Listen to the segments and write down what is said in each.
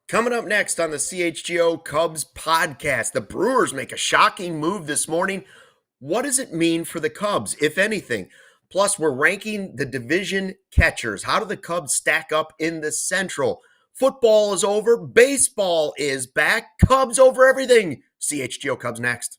Coming up next on the CHGO Cubs Podcast, the Brewers make a shocking move this morning. What does it mean for the Cubs, if anything? Plus, we're ranking the division catchers. How do the Cubs stack up in the Central? Football is over. Baseball is back. Cubs over everything. CHGO Cubs next.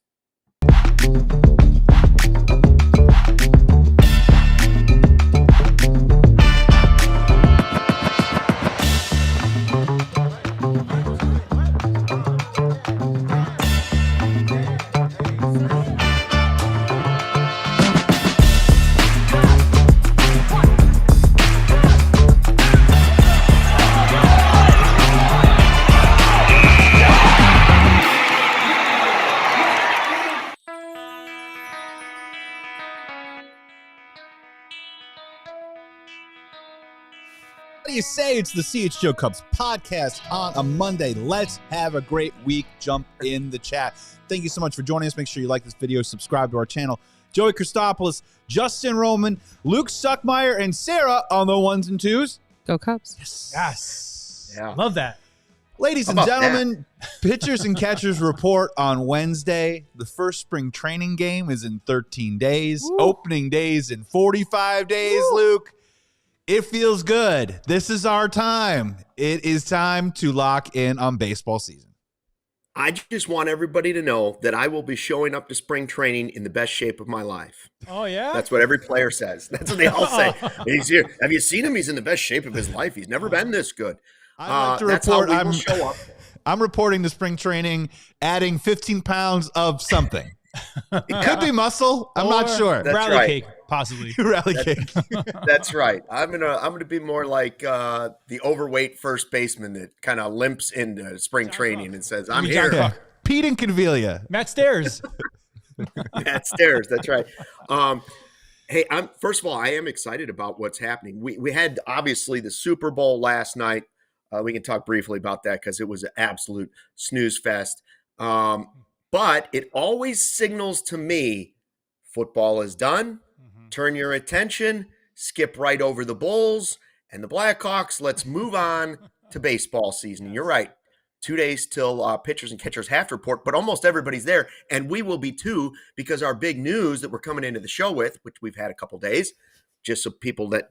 What do you say? It's the CHGO Cubs Podcast on a Monday. Let's have a great week. Jump in the chat. Thank you so much for joining us. Make sure you like this video, subscribe to our channel. Joey Christopoulos, Justin Roman, Luke Stuckmeyer, and Sarah on the ones and twos. Go Cubs. Yes. Yeah. Love that. Ladies and gentlemen, pitchers and catchers report on Wednesday. The first spring training game is in 13 days. Woo. Opening days in 45 days, Woo. Luke. It feels good. This is our time. It is time to lock in on baseball season. I just want everybody to know that I will be showing up to spring training in the best shape of my life. Oh, yeah? That's what every player says. That's what they all say. He's here. Have you seen him? He's in the best shape of his life. He's never been this good. I'd like to that's report how we will show up. I'm reporting to spring training, adding 15 pounds of something. It could be muscle. I'm not sure. That's Rally right. cake, possibly. Rally cake. That's right. I'm gonna be more like the overweight first baseman that kind of limps into spring training and says, "I'm John here." Buck. Pete and Convelia. Matt Stairs. Matt Stairs. That's right. Hey, first of all, I am excited about what's happening. We had obviously the Super Bowl last night. We can talk briefly about that because it was an absolute snooze fest. But it always signals to me football is done. Turn your attention, skip right over the Bulls and the Blackhawks. Let's move on to baseball season. You're right. 2 days till pitchers and catchers have to report, but almost everybody's there. And we will be too, because our big news that we're coming into the show with, which we've had a couple days, just so people that,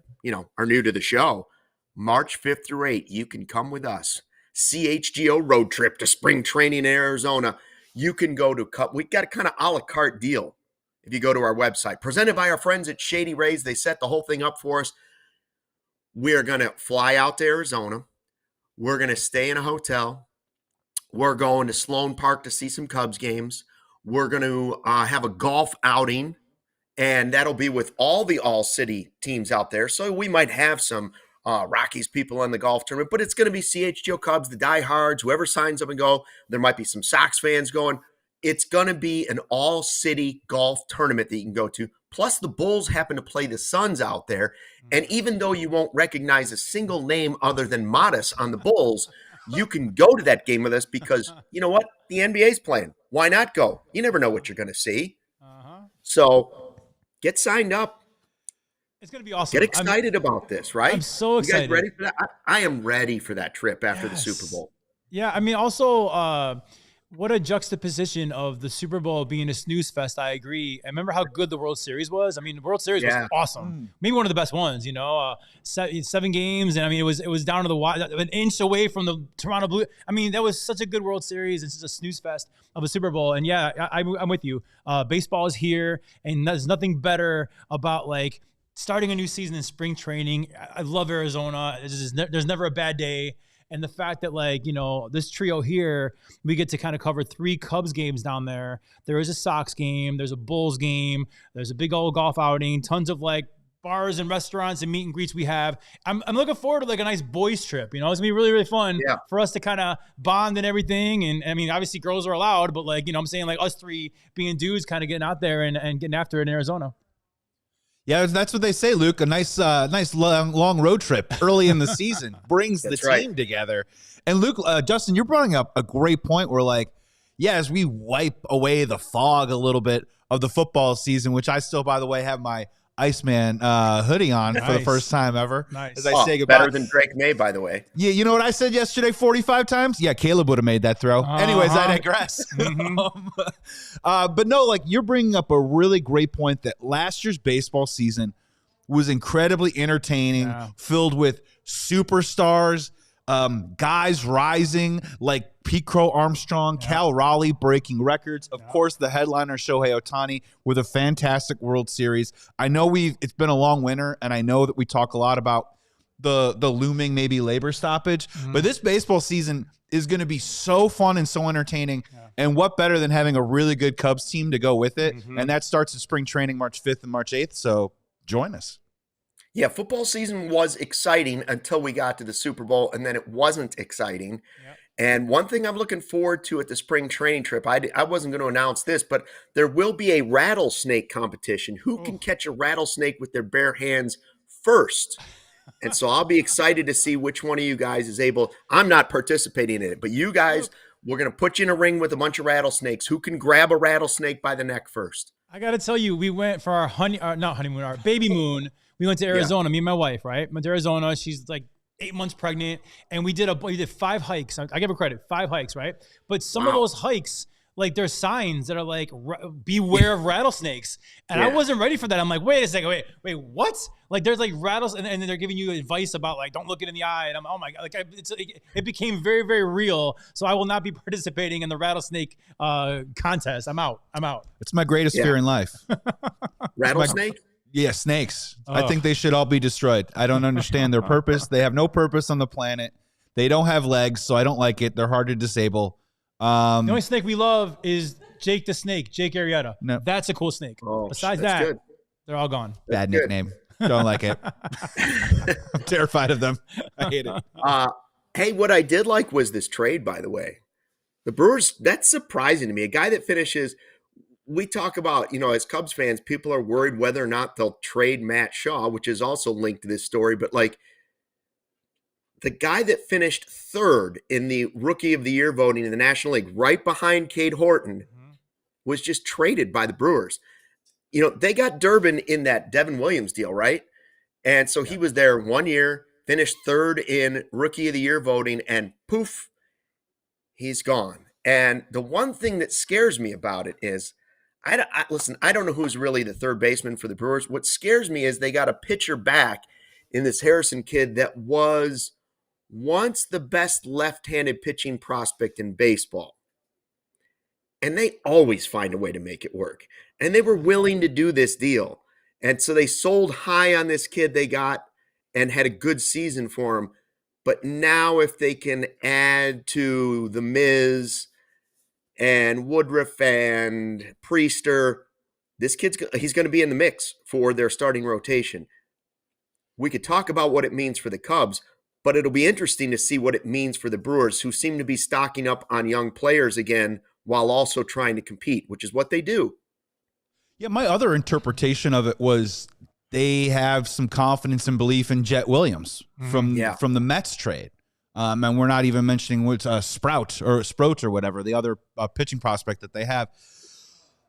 are new to the show, March 5th through 8th, you can come with us. CHGO road trip to spring training in Arizona. You can go to Cup. We got a kind of a la carte deal if you go to our website. Presented by our friends at Shady Rays. They set the whole thing up for us. We're going to fly out to Arizona. We're going to stay in a hotel. We're going to Sloan Park to see some Cubs games. We're going to have a golf outing, and that'll be with all the All-City teams out there. So we might have some Rockies people in the golf tournament, but it's going to be CHGO Cubs, the diehards, whoever signs up and go. There might be some Sox fans going. It's going to be an all-city golf tournament that you can go to. Plus, the Bulls happen to play the Suns out there. And even though you won't recognize a single name other than Modest on the Bulls, you can go to that game with us because, you know what? The NBA's playing. Why not go? You never know what you're going to see. So get signed up. It's going to be awesome. Get excited about this, right? I'm so excited. You guys ready for that? I am ready for that trip after the Super Bowl. Yeah, I mean, also, what a juxtaposition of the Super Bowl being a snooze fest. I agree. I remember how good the World Series was. I mean, the World Series was awesome. Maybe one of the best ones, 7 games. And I mean, it was down to the wire, an inch away from the Toronto Blue. I mean, that was such a good World Series. It's just a snooze fest of a Super Bowl. And yeah, I'm with you. Baseball is here, and there's nothing better about starting a new season in spring training. I love Arizona. There's never a bad day. And the fact that this trio here, we get to kind of cover 3 Cubs games down there. There is a Sox game. There's a Bulls game. There's a big old golf outing. Tons of bars and restaurants and meet and greets we have. I'm looking forward to a nice boys trip. It's going to be really, really fun for us to kind of bond and everything. And I mean, obviously girls are allowed, but I'm saying us 3 being dudes kind of getting out there and getting after it in Arizona. Yeah, that's what they say, Luke. A nice long road trip early in the season brings the team together. And Luke, Justin, you're bringing up a great point where, as we wipe away the fog a little bit of the football season, which I still, by the way, have my Iceman hoodie on for the first time ever. Nice. As I say goodbye. Better than Drake May, by the way. Yeah, you know what I said yesterday 45 times? Yeah, Caleb would have made that throw. Anyways, I digress. But no, like you're bringing up a really great point that last year's baseball season was incredibly entertaining, filled with superstars, guys rising like Pete Crow Armstrong, Cal Raleigh breaking records. Of course, the headliner Shohei Ohtani with a fantastic World Series. I know it's been a long winter, and I know that we talk a lot about the looming maybe labor stoppage, but this baseball season is going to be so fun and so entertaining. And what better than having a really good Cubs team to go with it? And that starts at spring training March 5th and March 8th. So join us. Yeah, football season was exciting until we got to the Super Bowl, and then it wasn't exciting. And one thing I'm looking forward to at the spring training trip, I wasn't going to announce this, but there will be a rattlesnake competition. Who can catch a rattlesnake with their bare hands first? And so I'll be excited to see which one of you guys is able. I'm not participating in it, but you guys, we're going to put you in a ring with a bunch of rattlesnakes. Who can grab a rattlesnake by the neck first? I got to tell you, we went for our baby moon. We went to Arizona, me and my wife, right? Went to Arizona. She's like 8 months pregnant. And we did 5 hikes. I give her credit, 5 hikes, right? But some of those hikes, like there's signs that are like, beware of rattlesnakes. And I wasn't ready for that. I'm like, wait a second, wait, what? Like there's like rattles, and then they're giving you advice about like, don't look it in the eye. And I'm, oh my God, like it became very, very real. So I will not be participating in the rattlesnake contest. I'm out. It's my greatest fear in life. Rattlesnake? Yeah, snakes. I think they should all be destroyed. I don't understand their purpose. They have no purpose on the planet. They don't have legs, so I don't like it. They're hard to disable. The only snake we love is Jake the Snake, Jake Arrieta. No. That's a cool snake. Besides that's that, good. they're all gone. Bad nickname. Don't like it. I'm terrified of them. I hate it. Hey, what I did like was this trade, by the way. The Brewers, that's surprising to me. A guy that finishes – we talk about, as Cubs fans, people are worried whether or not they'll trade Matt Shaw, which is also linked to this story. But like the guy that finished 3rd in the Rookie of the Year voting in the National League, right behind Cade Horton, was just traded by the Brewers. They got Durbin in that Devin Williams deal, right? And so he was there 1 year, finished 3rd in Rookie of the Year voting, and poof, he's gone. And the one thing that scares me about it is, listen, I don't know who's really the third baseman for the Brewers. What scares me is they got a pitcher back in this Harrison kid that was once the best left-handed pitching prospect in baseball. And they always find a way to make it work. And they were willing to do this deal. And so they sold high on this kid they got and had a good season for him. But now if they can add to the Miz and Woodruff and Priester, he's going to be in the mix for their starting rotation. We could talk about what it means for the Cubs, but it'll be interesting to see what it means for the Brewers, who seem to be stocking up on young players again while also trying to compete, which is what they do. Yeah, my other interpretation of it was they have some confidence and belief in Jet Williams from the Mets trade. And we're not even mentioning what's Sprout or whatever, the other pitching prospect that they have.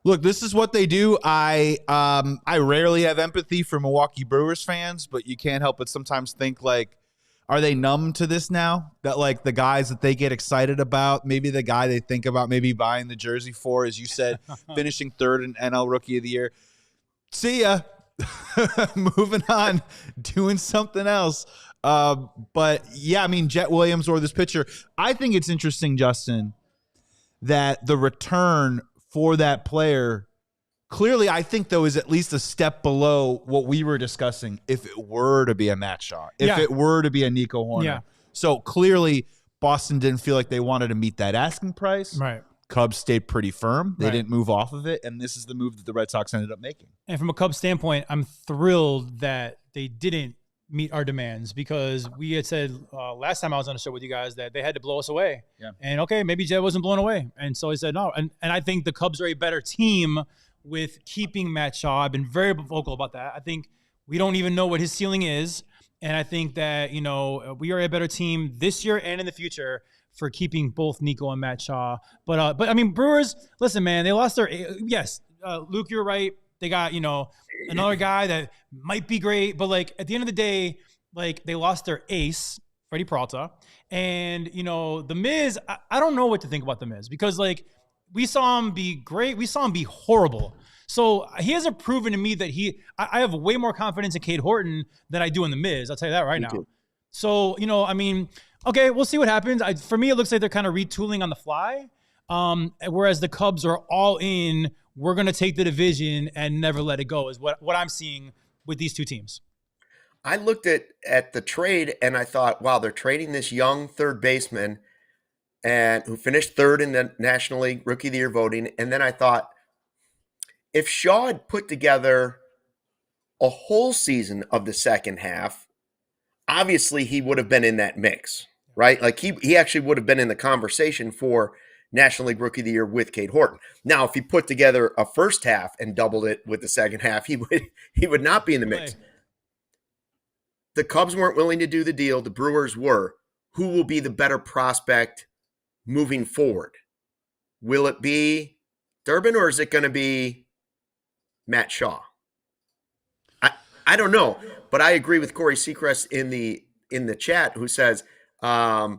Look, this is what they do. I rarely have empathy for Milwaukee Brewers fans, but you can't help but sometimes think like, are they numb to this now? That like the guys that they get excited about, maybe the guy they think about maybe buying the jersey for, as you said, finishing 3rd in NL Rookie of the Year. See ya. Moving on, doing something else. But yeah, I mean, Jet Williams or this pitcher, I think it's interesting, Justin, that the return for that player clearly, I think, though, is at least a step below what we were discussing if it were to be a Matt Shaw, if it were to be a Nico Hoerner. Yeah. So clearly Boston didn't feel like they wanted to meet that asking price. Right. Cubs stayed pretty firm. They didn't move off of it, and this is the move that the Red Sox ended up making. And from a Cubs standpoint, I'm thrilled that they didn't meet our demands, because we had said last time I was on the show with you guys that they had to blow us away. Yeah. And okay, maybe Jed wasn't blown away. And so I said no. And I think the Cubs are a better team with keeping Matt Shaw. I've been very vocal about that. I think we don't even know what his ceiling is. And I think that, we are a better team this year and in the future for keeping both Nico and Matt Shaw. But I mean, Brewers, listen, man, they lost their, Luke, you're right. They got, another guy that might be great, but like at the end of the day, like they lost their ace, Freddie Peralta, and the Miz. I don't know what to think about the Miz because like we saw him be great, we saw him be horrible. So he hasn't proven to me that I have way more confidence in Cade Horton than I do in the Miz. I'll tell you that right now. Too. So okay, we'll see what happens. For me, it looks like they're kind of retooling on the fly. Whereas the Cubs are all in, we're going to take the division and never let it go is what I'm seeing with these two teams. I looked at the trade and I thought, wow, they're trading this young third baseman and who finished third in the National League Rookie of the Year voting. And then I thought, if Shaw had put together a whole season of the second half, obviously he would have been in that mix, right? Like he actually would have been in the conversation for National League Rookie of the Year with Cade Horton. Now, if he put together a first half and doubled it with the second half, he would not be in the mix. The Cubs weren't willing to do the deal. The Brewers were. Who will be the better prospect moving forward? Will it be Durbin or is it going to be Matt Shaw? I don't know, but I agree with Corey Seacrest in the chat who says the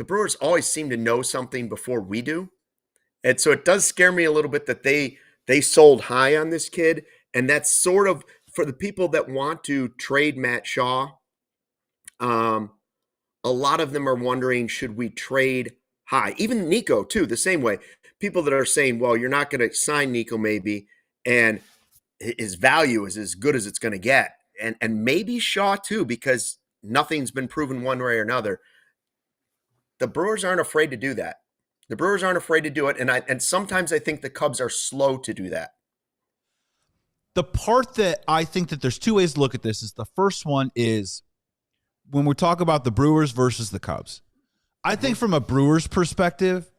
Brewers always seem to know something before we do. And so it does scare me a little bit that they sold high on this kid. And that's sort of for the people that want to trade Matt Shaw. A lot of them are wondering, should we trade high? Even Nico too, the same way. People that are saying, well, you're not going to sign Nico maybe. And his value is as good as it's going to get. And maybe Shaw too, because nothing's been proven one way or another. The Brewers aren't afraid to do that. The Brewers aren't afraid to do it. And sometimes I think the Cubs are slow to do that. The part that I think that there's two ways to look at this is the first one is when we talk about the Brewers versus the Cubs. I think from a Brewers perspective,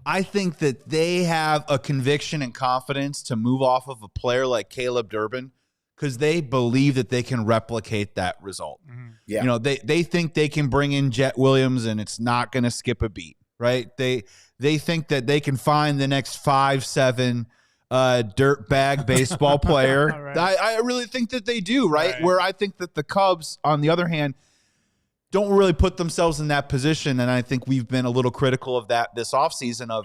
I think that they have a conviction and confidence to move off of a player like Caleb Durbin because they believe that they can replicate that result. Mm-hmm. Yeah. They think they can bring in Jet Williams and it's not going to skip a beat, right? They think that they can find the next 5'7" dirt bag baseball player. Right. I really think that they do, right? Where I think that the Cubs, on the other hand, don't really put themselves in that position. And I think we've been a little critical of that this offseason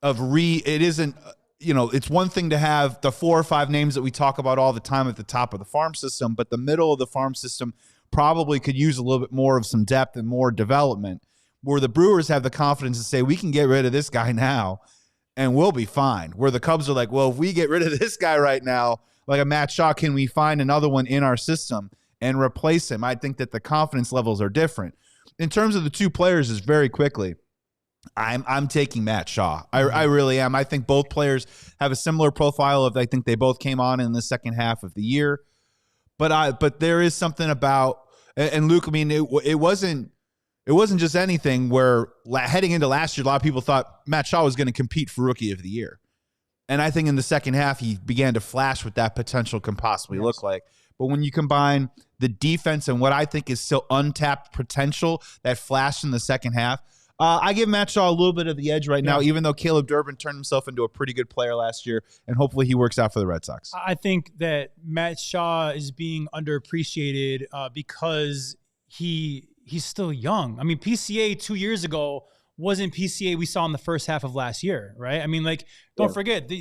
it isn't, it's one thing to have the 4 or 5 names that we talk about all the time at the top of the farm system, but the middle of the farm system probably could use a little bit more of some depth and more development, where the Brewers have the confidence to say, we can get rid of this guy now and we'll be fine. Where the Cubs are like, well, if we get rid of this guy right now, like a Matt Shaw, can we find another one in our system and replace him? I think that the confidence levels are different. In terms of the two players, is very quickly, I'm taking Matt Shaw. I really am. I think both players have a similar profile of, I think they both came on in the second half of the year. But there is something about, and Luke, I mean, it wasn't just anything where heading into last year, a lot of people thought Matt Shaw was going to compete for Rookie of the Year. And I think in the second half, he began to flash what that potential can possibly look like. But when you combine the defense and what I think is still untapped potential that flashed in the second half, I give Matt Shaw a little bit of the edge right now, even though Caleb Durbin turned himself into a pretty good player last year, and hopefully he works out for the Red Sox. I think that Matt Shaw is being underappreciated because he's still young. I mean, PCA 2 years ago wasn't PCA we saw in the first half of last year, right? I mean, like, don't forget,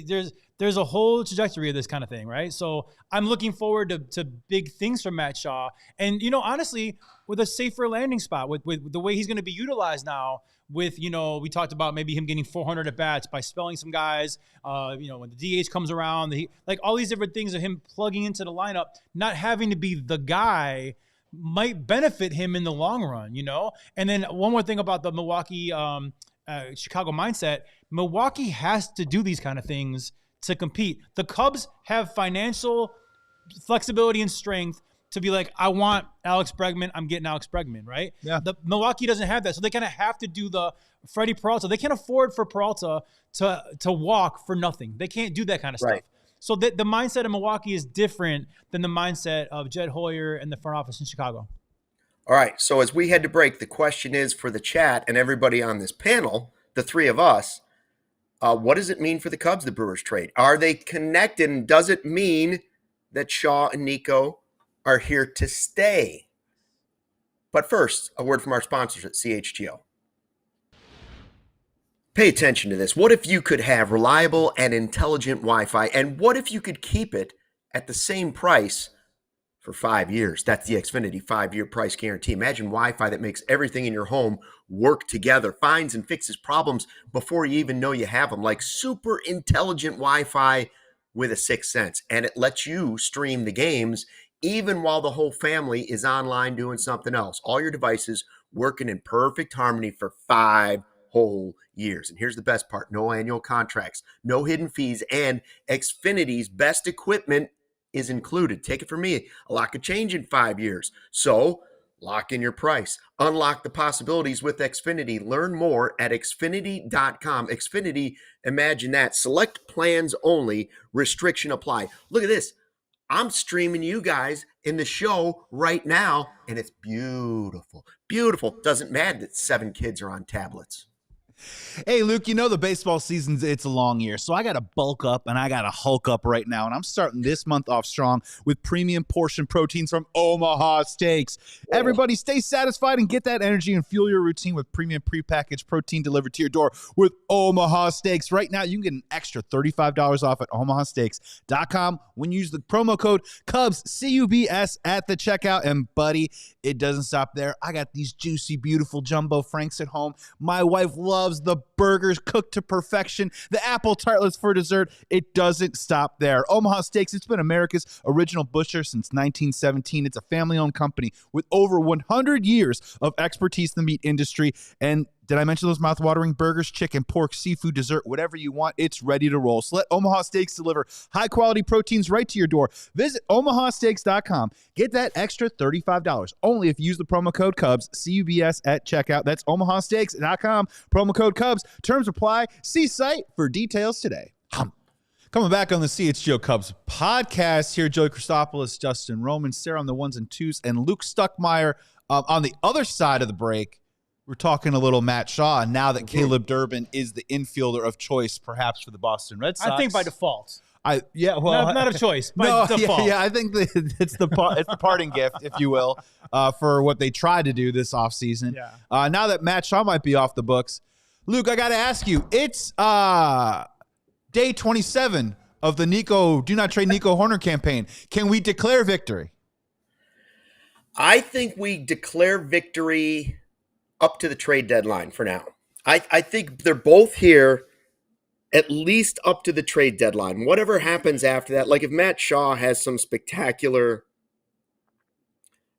there's a whole trajectory of this kind of thing, right? So I'm looking forward to big things from Matt Shaw. And, honestly, with a safer landing spot, with the way he's going to be utilized now, with, we talked about maybe him getting 400 at-bats by spelling some guys, when the DH comes around, like all these different things of him plugging into the lineup, not having to be the guy might benefit him in the long run, And then one more thing about the Milwaukee, Chicago mindset, Milwaukee has to do these kind of things to compete. The Cubs have financial flexibility and strength to be like, I want Alex Bregman, I'm getting Alex Bregman, right? Yeah. The Milwaukee doesn't have that, so they kind of have to do the Freddie Peralta. They can't afford for Peralta to walk for nothing. They can't do that kind of stuff. So the mindset of Milwaukee is different than the mindset of Jed Hoyer and the front office in Chicago. All right, so as we head to break, the question is for the chat and everybody on this panel, the three of us, What does it mean for the Cubs, the Brewers trade? Are they connected? And does it mean that Shaw and Nico are here to stay? But first, a word from our sponsors at CHGO. Pay attention to this. What if you could have reliable and intelligent Wi-Fi? And what if you could keep it at the same price for 5 years? That's the Xfinity 5-year price guarantee. Imagine Wi-Fi that makes everything in your home work together, finds and fixes problems before you even know you have them, like super intelligent Wi-Fi with a sixth sense. And it lets you stream the games even while the whole family is online doing something else. All your devices working in perfect harmony for 5 whole years. And here's the best part: no annual contracts, no hidden fees, and Xfinity's best equipment is included. Take it from me, a lot could change in 5 years. So lock in your price. Unlock the possibilities with Xfinity. Learn more at Xfinity.com. Xfinity, imagine that. Select plans only. Restriction apply. Look at this. I'm streaming you guys in the show right now, and it's beautiful. Beautiful. Doesn't matter that 7 kids are on tablets. Hey, Luke, you know the baseball season's it's a long year, so I got to bulk up and I got to hulk up right now, and I'm starting this month off strong with premium portion proteins from Omaha Steaks. Whoa. Everybody stay satisfied and get that energy and fuel your routine with premium prepackaged protein delivered to your door with Omaha Steaks. Right now, you can get an extra $35 off at omahasteaks.com when you use the promo code Cubs, CUBS, at the checkout. And, buddy, it doesn't stop there. I got these juicy, beautiful jumbo franks at home. My wife loves the burgers cooked to perfection, the apple tartlets for dessert. It doesn't stop there. Omaha Steaks, it's been America's original butcher since 1917. It's a family-owned company with over 100 years of expertise in the meat industry. And did I mention those mouth-watering burgers, chicken, pork, seafood, dessert, whatever you want, it's ready to roll. So let Omaha Steaks deliver high-quality proteins right to your door. Visit omahasteaks.com. Get that extra $35 only if you use the promo code Cubs, CUBS, at checkout. That's omahasteaks.com, promo code Cubs. Terms apply. See site for details today. Coming back on the CHGO Cubs podcast here, Joey Christopoulos, Justin Roman, Sarah on the ones and twos, and Luke Stuckmeyer on the other side of the break. We're talking a little Matt Shaw, and now that Caleb Durbin is the infielder of choice, perhaps for the Boston Red Sox. I think by default. Not of choice, by default. Yeah, I think it's the parting gift, if you will, for what they tried to do this offseason. Yeah. Now that Matt Shaw might be off the books, Luke, I got to ask you, it's day 27 of the Do Not Trade Nico Hoerner campaign. Can we declare victory? I think we declare victory up to the trade deadline for now. I think they're both here at least up to the trade deadline. Whatever happens after that, like if Matt Shaw has some spectacular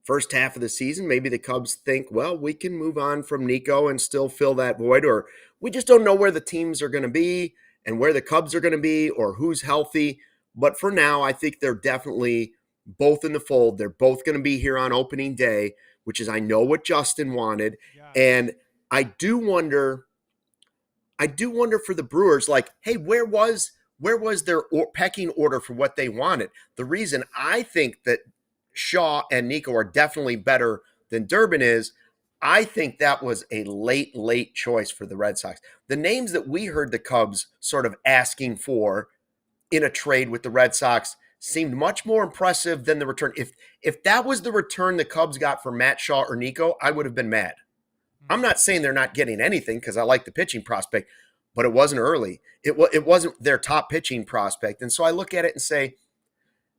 first half of the season, maybe the Cubs think, well, we can move on from Nico and still fill that void, or we just don't know where the teams are going to be and where the Cubs are going to be or who's healthy. But for now, I think they're definitely both in the fold. They're both going to be here on opening day, which is, I know what Justin wanted. Yeah. And I do wonder for the Brewers, like, hey, where was their pecking order for what they wanted? The reason I think that Shaw and Nico are definitely better than Durbin is, I think that was a late choice for the Red Sox. The names that we heard the Cubs sort of asking for in a trade with the Red Sox seemed much more impressive than the return. If that was the return the Cubs got for Matt Shaw or Nico, I would have been mad. I'm not saying they're not getting anything because I like the pitching prospect, but it wasn't early. It wasn't their top pitching prospect. And so I look at it and say,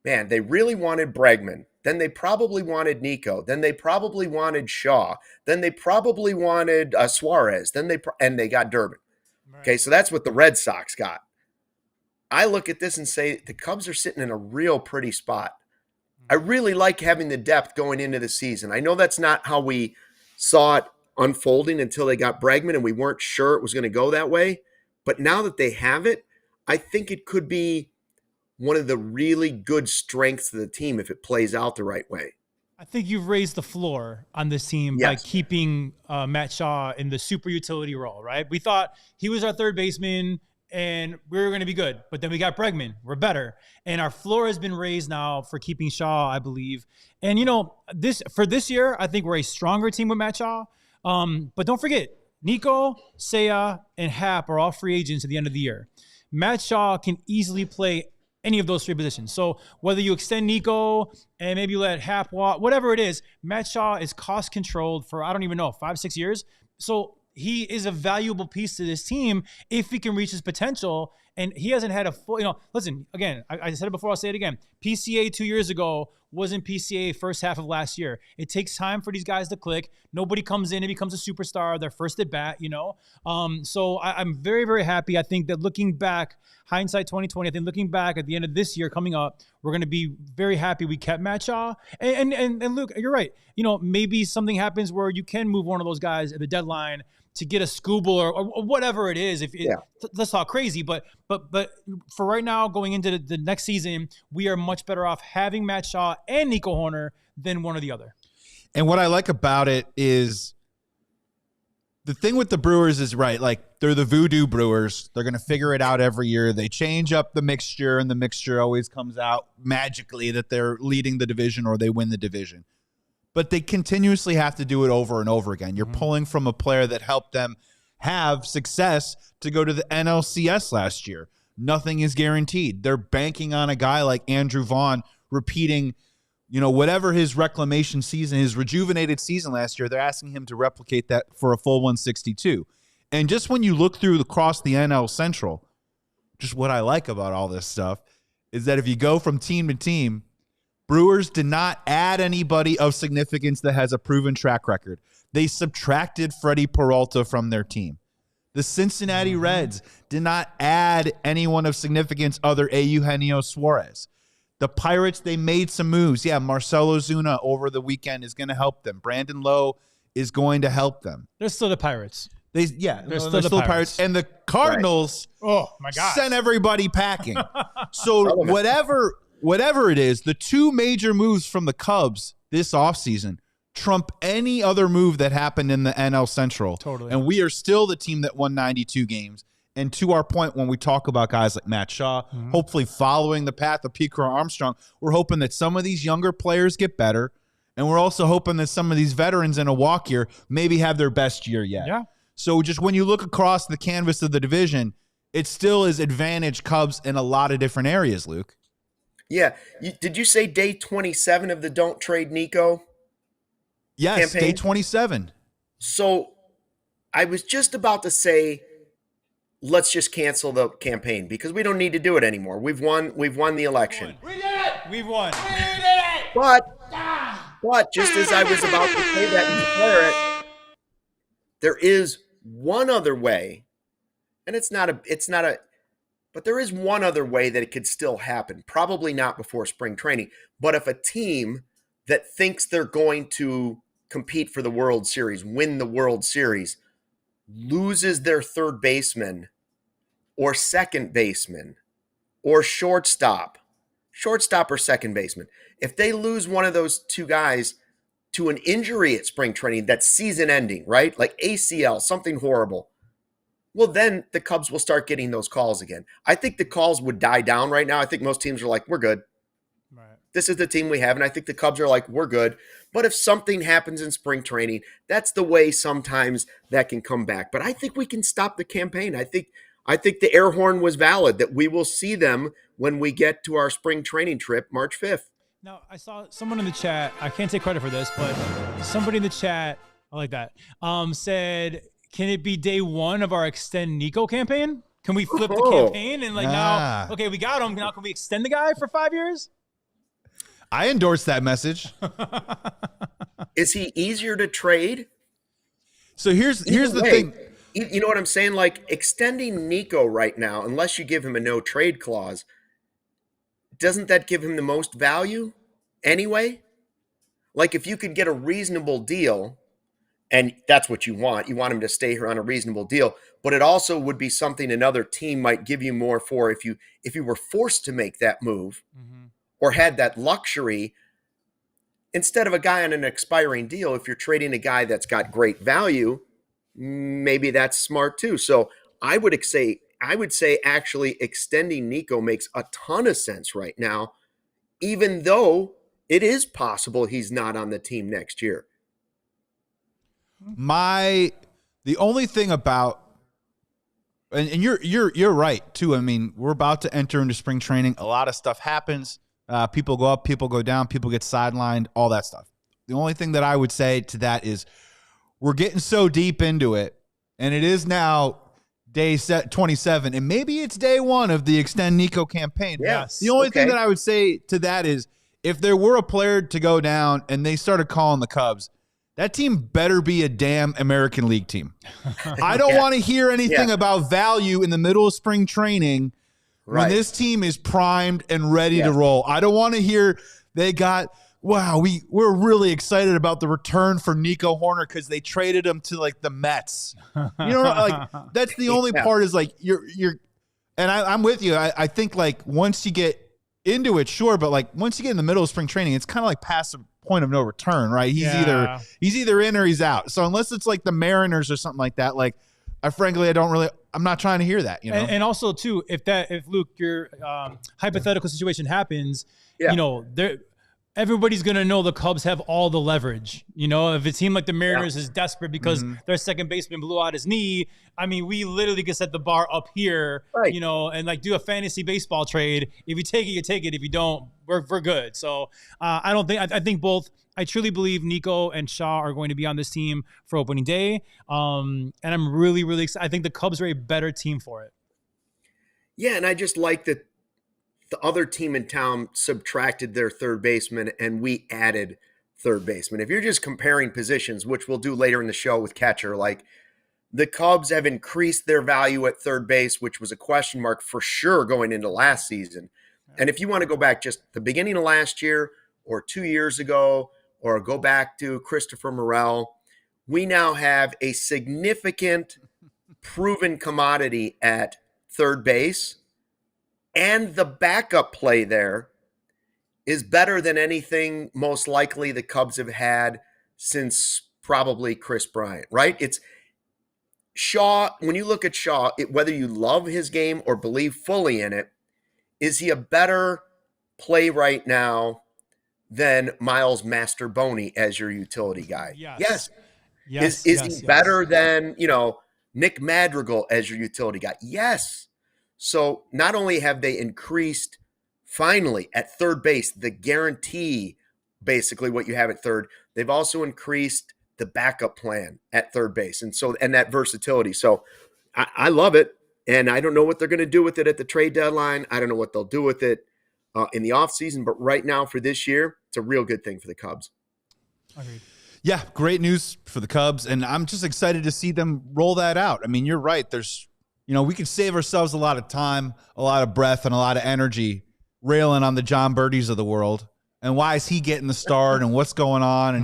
man, they really wanted Bregman. Then they probably wanted Nico. Then they probably wanted Shaw. Then they probably wanted Suarez. And they got Durbin. Right. Okay, so that's what the Red Sox got. I look at this and say the Cubs are sitting in a real pretty spot. I really like having the depth going into the season. I know that's not how we saw it unfolding until they got Bregman, and we weren't sure it was going to go that way. But now that they have it, I think it could be one of the really good strengths of the team if it plays out the right way. I think you've raised the floor on this team by keeping Matt Shaw in the super utility role, right? We thought he was our third baseman and we were going to be good, but then we got Bregman. We're better. And our floor has been raised now for keeping Shaw, I believe. And, for this year, I think we're a stronger team with Matt Shaw. But don't forget, Nico, Seiya, and Hap are all free agents at the end of the year. Matt Shaw can easily play any of those three positions. So whether you extend Nico and maybe you let Hap walk, whatever it is, Matt Shaw is cost controlled for, I don't even know, 5-6 years. So he is a valuable piece to this team if he can reach his potential. And he hasn't had a full, listen, again, I said it before, I'll say it again. PCA 2 years ago wasn't PCA first half of last year. It takes time for these guys to click. Nobody comes in and becomes a superstar their first at bat, So I'm very, very happy. I think that looking back, hindsight 2020, I think looking back at the end of this year coming up, we're going to be very happy we kept Matt Shaw. And Luke, you're right. Maybe something happens where you can move one of those guys at the deadline to get a Scooble or whatever it is. Let's talk crazy, but for right now, going into the next season, we are much better off having Matt Shaw and Nico Hoerner than one or the other. And what I like about it is the thing with the Brewers is right. Like, they're the voodoo Brewers. They're going to figure it out every year. They change up the mixture, and the mixture always comes out magically that they're leading the division or they win the division. But they continuously have to do it over and over again. You're pulling from a player that helped them have success to go to the NLCS last year. Nothing is guaranteed. They're banking on a guy like Andrew Vaughn repeating, whatever his reclamation season, his rejuvenated season last year, they're asking him to replicate that for a full 162. And just when you look through across the NL Central, just what I like about all this stuff is that if you go from team to team, Brewers did not add anybody of significance that has a proven track record. They subtracted Freddie Peralta from their team. The Cincinnati Reds did not add anyone of significance other Eugenio Suarez. The Pirates, they made some moves. Yeah, Marcelo Zuna over the weekend is going to help them. Brandon Lowe is going to help them. They're still the Pirates. They're still the Pirates. And the Cardinals sent everybody packing. So whatever it is, the two major moves from the Cubs this offseason trump any other move that happened in the NL Central. Totally. And we are still the team that won 92 games. And to our point, when we talk about guys like Matt Shaw, hopefully following the path of Pete Crow Armstrong, we're hoping that some of these younger players get better. And we're also hoping that some of these veterans in a walk year maybe have their best year yet. Yeah. So just when you look across the canvas of the division, it still is advantage Cubs in a lot of different areas, Luke. Yeah. Did you say day 27 of the Don't Trade Nico Yes, campaign? day 27. So I was just about to say, let's just cancel the campaign because we don't need to do it anymore. We've won the election. We did it! We've won. We did it! But just as I was about to say that and declare it, there is one other way, and but there is one other way that it could still happen. Probably not before spring training, but if a team that thinks they're going to compete for the World Series, win the World Series, loses their third baseman or second baseman or shortstop or second baseman, if they lose one of those two guys to an injury at spring training that's season ending, right? Like ACL, something horrible. Well, then the Cubs will start getting those calls again. I think the calls would die down right now. I think most teams are like, we're good. Right. This is the team we have. And I think the Cubs are like, we're good. But if something happens in spring training, that's the way sometimes that can come back. But I think we can stop the campaign. I think the air horn was valid, that we will see them when we get to our spring training trip, March 5th. Now, I saw someone in the chat, I can't take credit for this, but somebody in the chat, I like that, said, can it be day one of our Extend Nico campaign? Can we flip the campaign and now, okay, we got him. Now can we extend the guy for 5 years? I endorse that message. Is he easier to trade? So here's the thing. You know what I'm saying? Like, extending Nico right now, unless you give him a no trade clause, doesn't that give him the most value anyway? Like, if you could get a reasonable deal, and that's what you want him to stay here on a reasonable deal, but it also would be something another team might give you more for if you were forced to make that move or had that luxury. Instead of a guy on an expiring deal, if you're trading a guy that's got great value, maybe that's smart too. So I would say actually extending Nico makes a ton of sense right now, even though it is possible he's not on the team next year. The The only thing about, and you're right too. I mean, we're about to enter into spring training. A lot of stuff happens. People go up, people go down, people get sidelined, all that stuff. The only thing that I would say to that is we're getting so deep into it, and it is now day 27, and maybe it's day 1 of the Extend Nico campaign. Yes. The only thing that I would say to that is if there were a player to go down and they started calling the Cubs, that team better be a damn American League team. I don't want to hear anything about value in the middle of spring training when this team is primed and ready to roll. I don't want to hear they got – wow, we're really excited about the return for Nico Hoerner because they traded him to like the Mets. You know, like that's the only part is like you're and I'm with you. I think like once you get into it, sure, but like once you get in the middle of spring training, it's kind of like past the point of no return, right? He's either in or he's out. So unless it's like the Mariners or something like that, like I'm not trying to hear that, you know. And also too, if Luke, your hypothetical situation happens, you know, everybody's going to know the Cubs have all the leverage. You know, if a team like the Mariners is desperate because their second baseman blew out his knee, I mean, we literally can set the bar up here, you know, and like do a fantasy baseball trade. If you take it, you take it. If you don't, we're good. So I think both. I truly believe Nico and Shaw are going to be on this team for opening day. And I'm really, really excited. I think the Cubs are a better team for it. Yeah, and I just like that the other team in town subtracted their third baseman and we added third baseman. If you're just comparing positions, which we'll do later in the show with catcher, like the Cubs have increased their value at third base, which was a question mark for sure going into last season. And if you want to go back just the beginning of last year or 2 years ago, or go back to Christopher Morel, we now have a significant proven commodity at third base. And the backup play there is better than anything most likely the Cubs have had since probably Chris Bryant, right? It's Shaw. When you look at Shaw, whether you love his game or believe fully in it, is he a better play right now than Miles Masterboni as your utility guy? Yes. Is he better than, you know, Nick Madrigal as your utility guy? Yes. So not only have they increased finally at third base, the guarantee, basically what you have at third, they've also increased the backup plan at third base. And that versatility. So I love it. And I don't know what they're going to do with it at the trade deadline. I don't know what they'll do with it in the offseason. But right now for this year, it's a real good thing for the Cubs. Agreed. Yeah, great news for the Cubs. And I'm just excited to see them roll that out. I mean, you're right. We could save ourselves a lot of time, a lot of breath, and a lot of energy railing on the John Birdies of the world. And why is he getting the start and what's going on?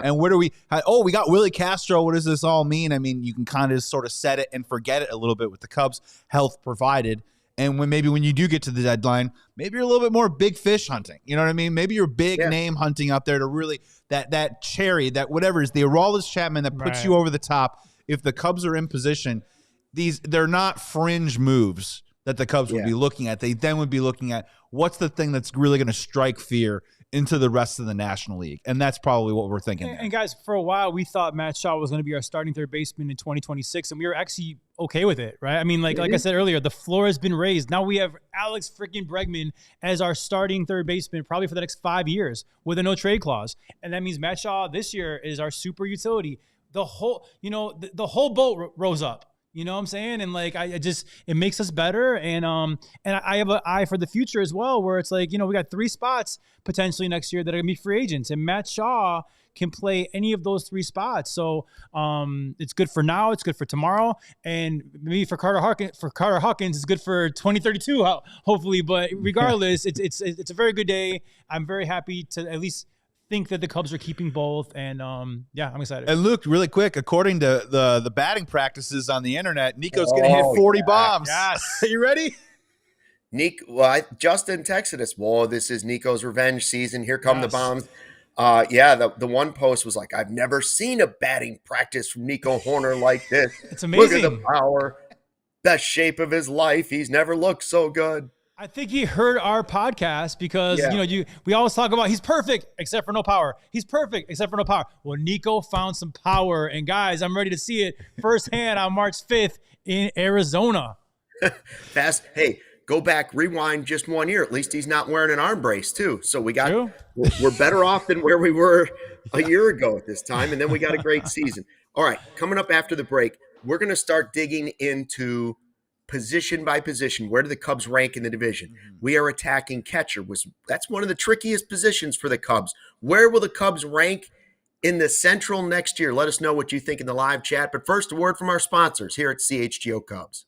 And where do we got Willie Castro. What does this all mean? I mean, you can kind of sort of set it and forget it a little bit with the Cubs, health provided. And when you do get to the deadline, maybe you're a little bit more big fish hunting. You know what I mean? Maybe you're big name hunting out there to really that cherry, that whatever is the Aroldis Chapman that puts you over the top. If the Cubs are in position, they're not fringe moves that the Cubs would be looking at. They then would be looking at what's the thing that's really going to strike fear into the rest of the National League. And that's probably what we're thinking. And guys, for a while, we thought Matt Shaw was going to be our starting third baseman in 2026, and we were actually okay with it, right? I mean, like I said earlier, the floor has been raised. Now we have Alex freaking Bregman as our starting third baseman probably for the next 5 years with a no-trade clause. And that means Matt Shaw this year is our super utility. The whole boat rose up. You know what I'm saying? And like, it makes us better. And I have an eye for the future as well, where it's like, we got 3 spots potentially next year that are gonna be free agents, and Matt Shaw can play any of those 3 spots. So it's good for now. It's good for tomorrow. And maybe for Carter Hawkins, it's good for 2032, hopefully. But regardless, it's a very good day. I'm very happy to at least think that the Cubs are keeping both, and I'm excited. And Luke, really quick, according to the batting practices on the internet, Nico's going to hit 40 bombs. Yes. Are you ready? Justin texted us, this is Nico's revenge season. Here come the bombs. The one post was like, I've never seen a batting practice from Nico Hoerner like this. It's amazing. Look at the power. Best shape of his life. He's never looked so good. I think he heard our podcast because, we always talk about he's perfect except for no power. He's perfect except for no power. Well, Nico found some power. And guys, I'm ready to see it firsthand on March 5th in Arizona. Fast. Hey, go back, rewind just 1 year. At least he's not wearing an arm brace too. So we're better off than where we were a year ago at this time. And then we got a great season. All right, coming up after the break, we're going to start digging into position by position. Where do the Cubs rank in the division? We are attacking catcher. That's one of the trickiest positions for the Cubs. Where will the Cubs rank in the Central next year? Let us know what you think in the live chat. But first, a word from our sponsors here at CHGO Cubs.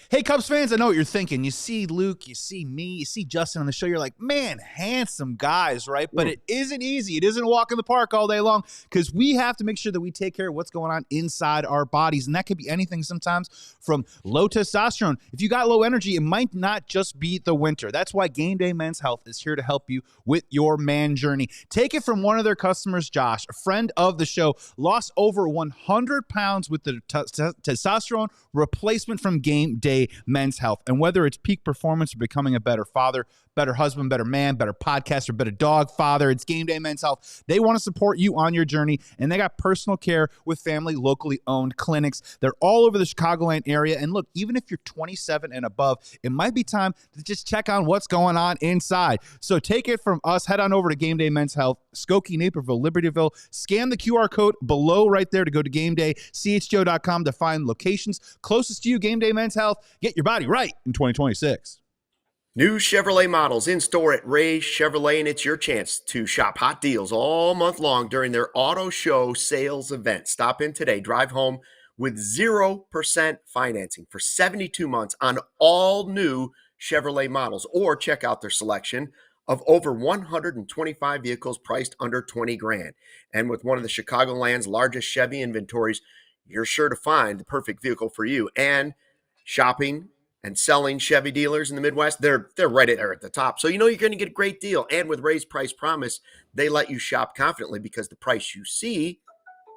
Hey, Cubs fans, I know what you're thinking. You see Luke, you see me, you see Justin on the show. You're like, man, handsome guys, right? But it isn't easy. It isn't a walk in the park all day long because we have to make sure that we take care of what's going on inside our bodies. And that could be anything sometimes from low testosterone. If you got low energy, it might not just be the winter. That's why Game Day Men's Health is here to help you with your man journey. Take it from one of their customers, Josh, a friend of the show, lost over 100 pounds with the testosterone replacement from Game Day Men's Health. And whether it's peak performance or becoming a better father, better husband, better man, better podcaster, better dog father, it's Game Day Men's Health. They want to support you on your journey, and they got personal care with family locally owned clinics. They're all over the Chicagoland area. And look, even if you're 27 and above, it might be time to just check on what's going on inside. So take it from us. Head on over to Game Day Men's Health, Skokie, Naperville, Libertyville. Scan the QR code below right there to go to Game Day, CHGO.com to find locations closest to you. Game Day Men's Health. Get your body right in 2026. New Chevrolet models in store at Ray's Chevrolet, and it's your chance to shop hot deals all month long during their auto show sales event. Stop in today, drive home with 0% financing for 72 months on all new Chevrolet models, or check out their selection of over 125 vehicles priced under 20 grand. And with one of the Chicagoland's largest Chevy inventories, you're sure to find the perfect vehicle for you. And shopping and selling Chevy dealers in the Midwest, they're right there at the top. So you know you're going to get a great deal. And with Ray's Price Promise, they let you shop confidently because the price you see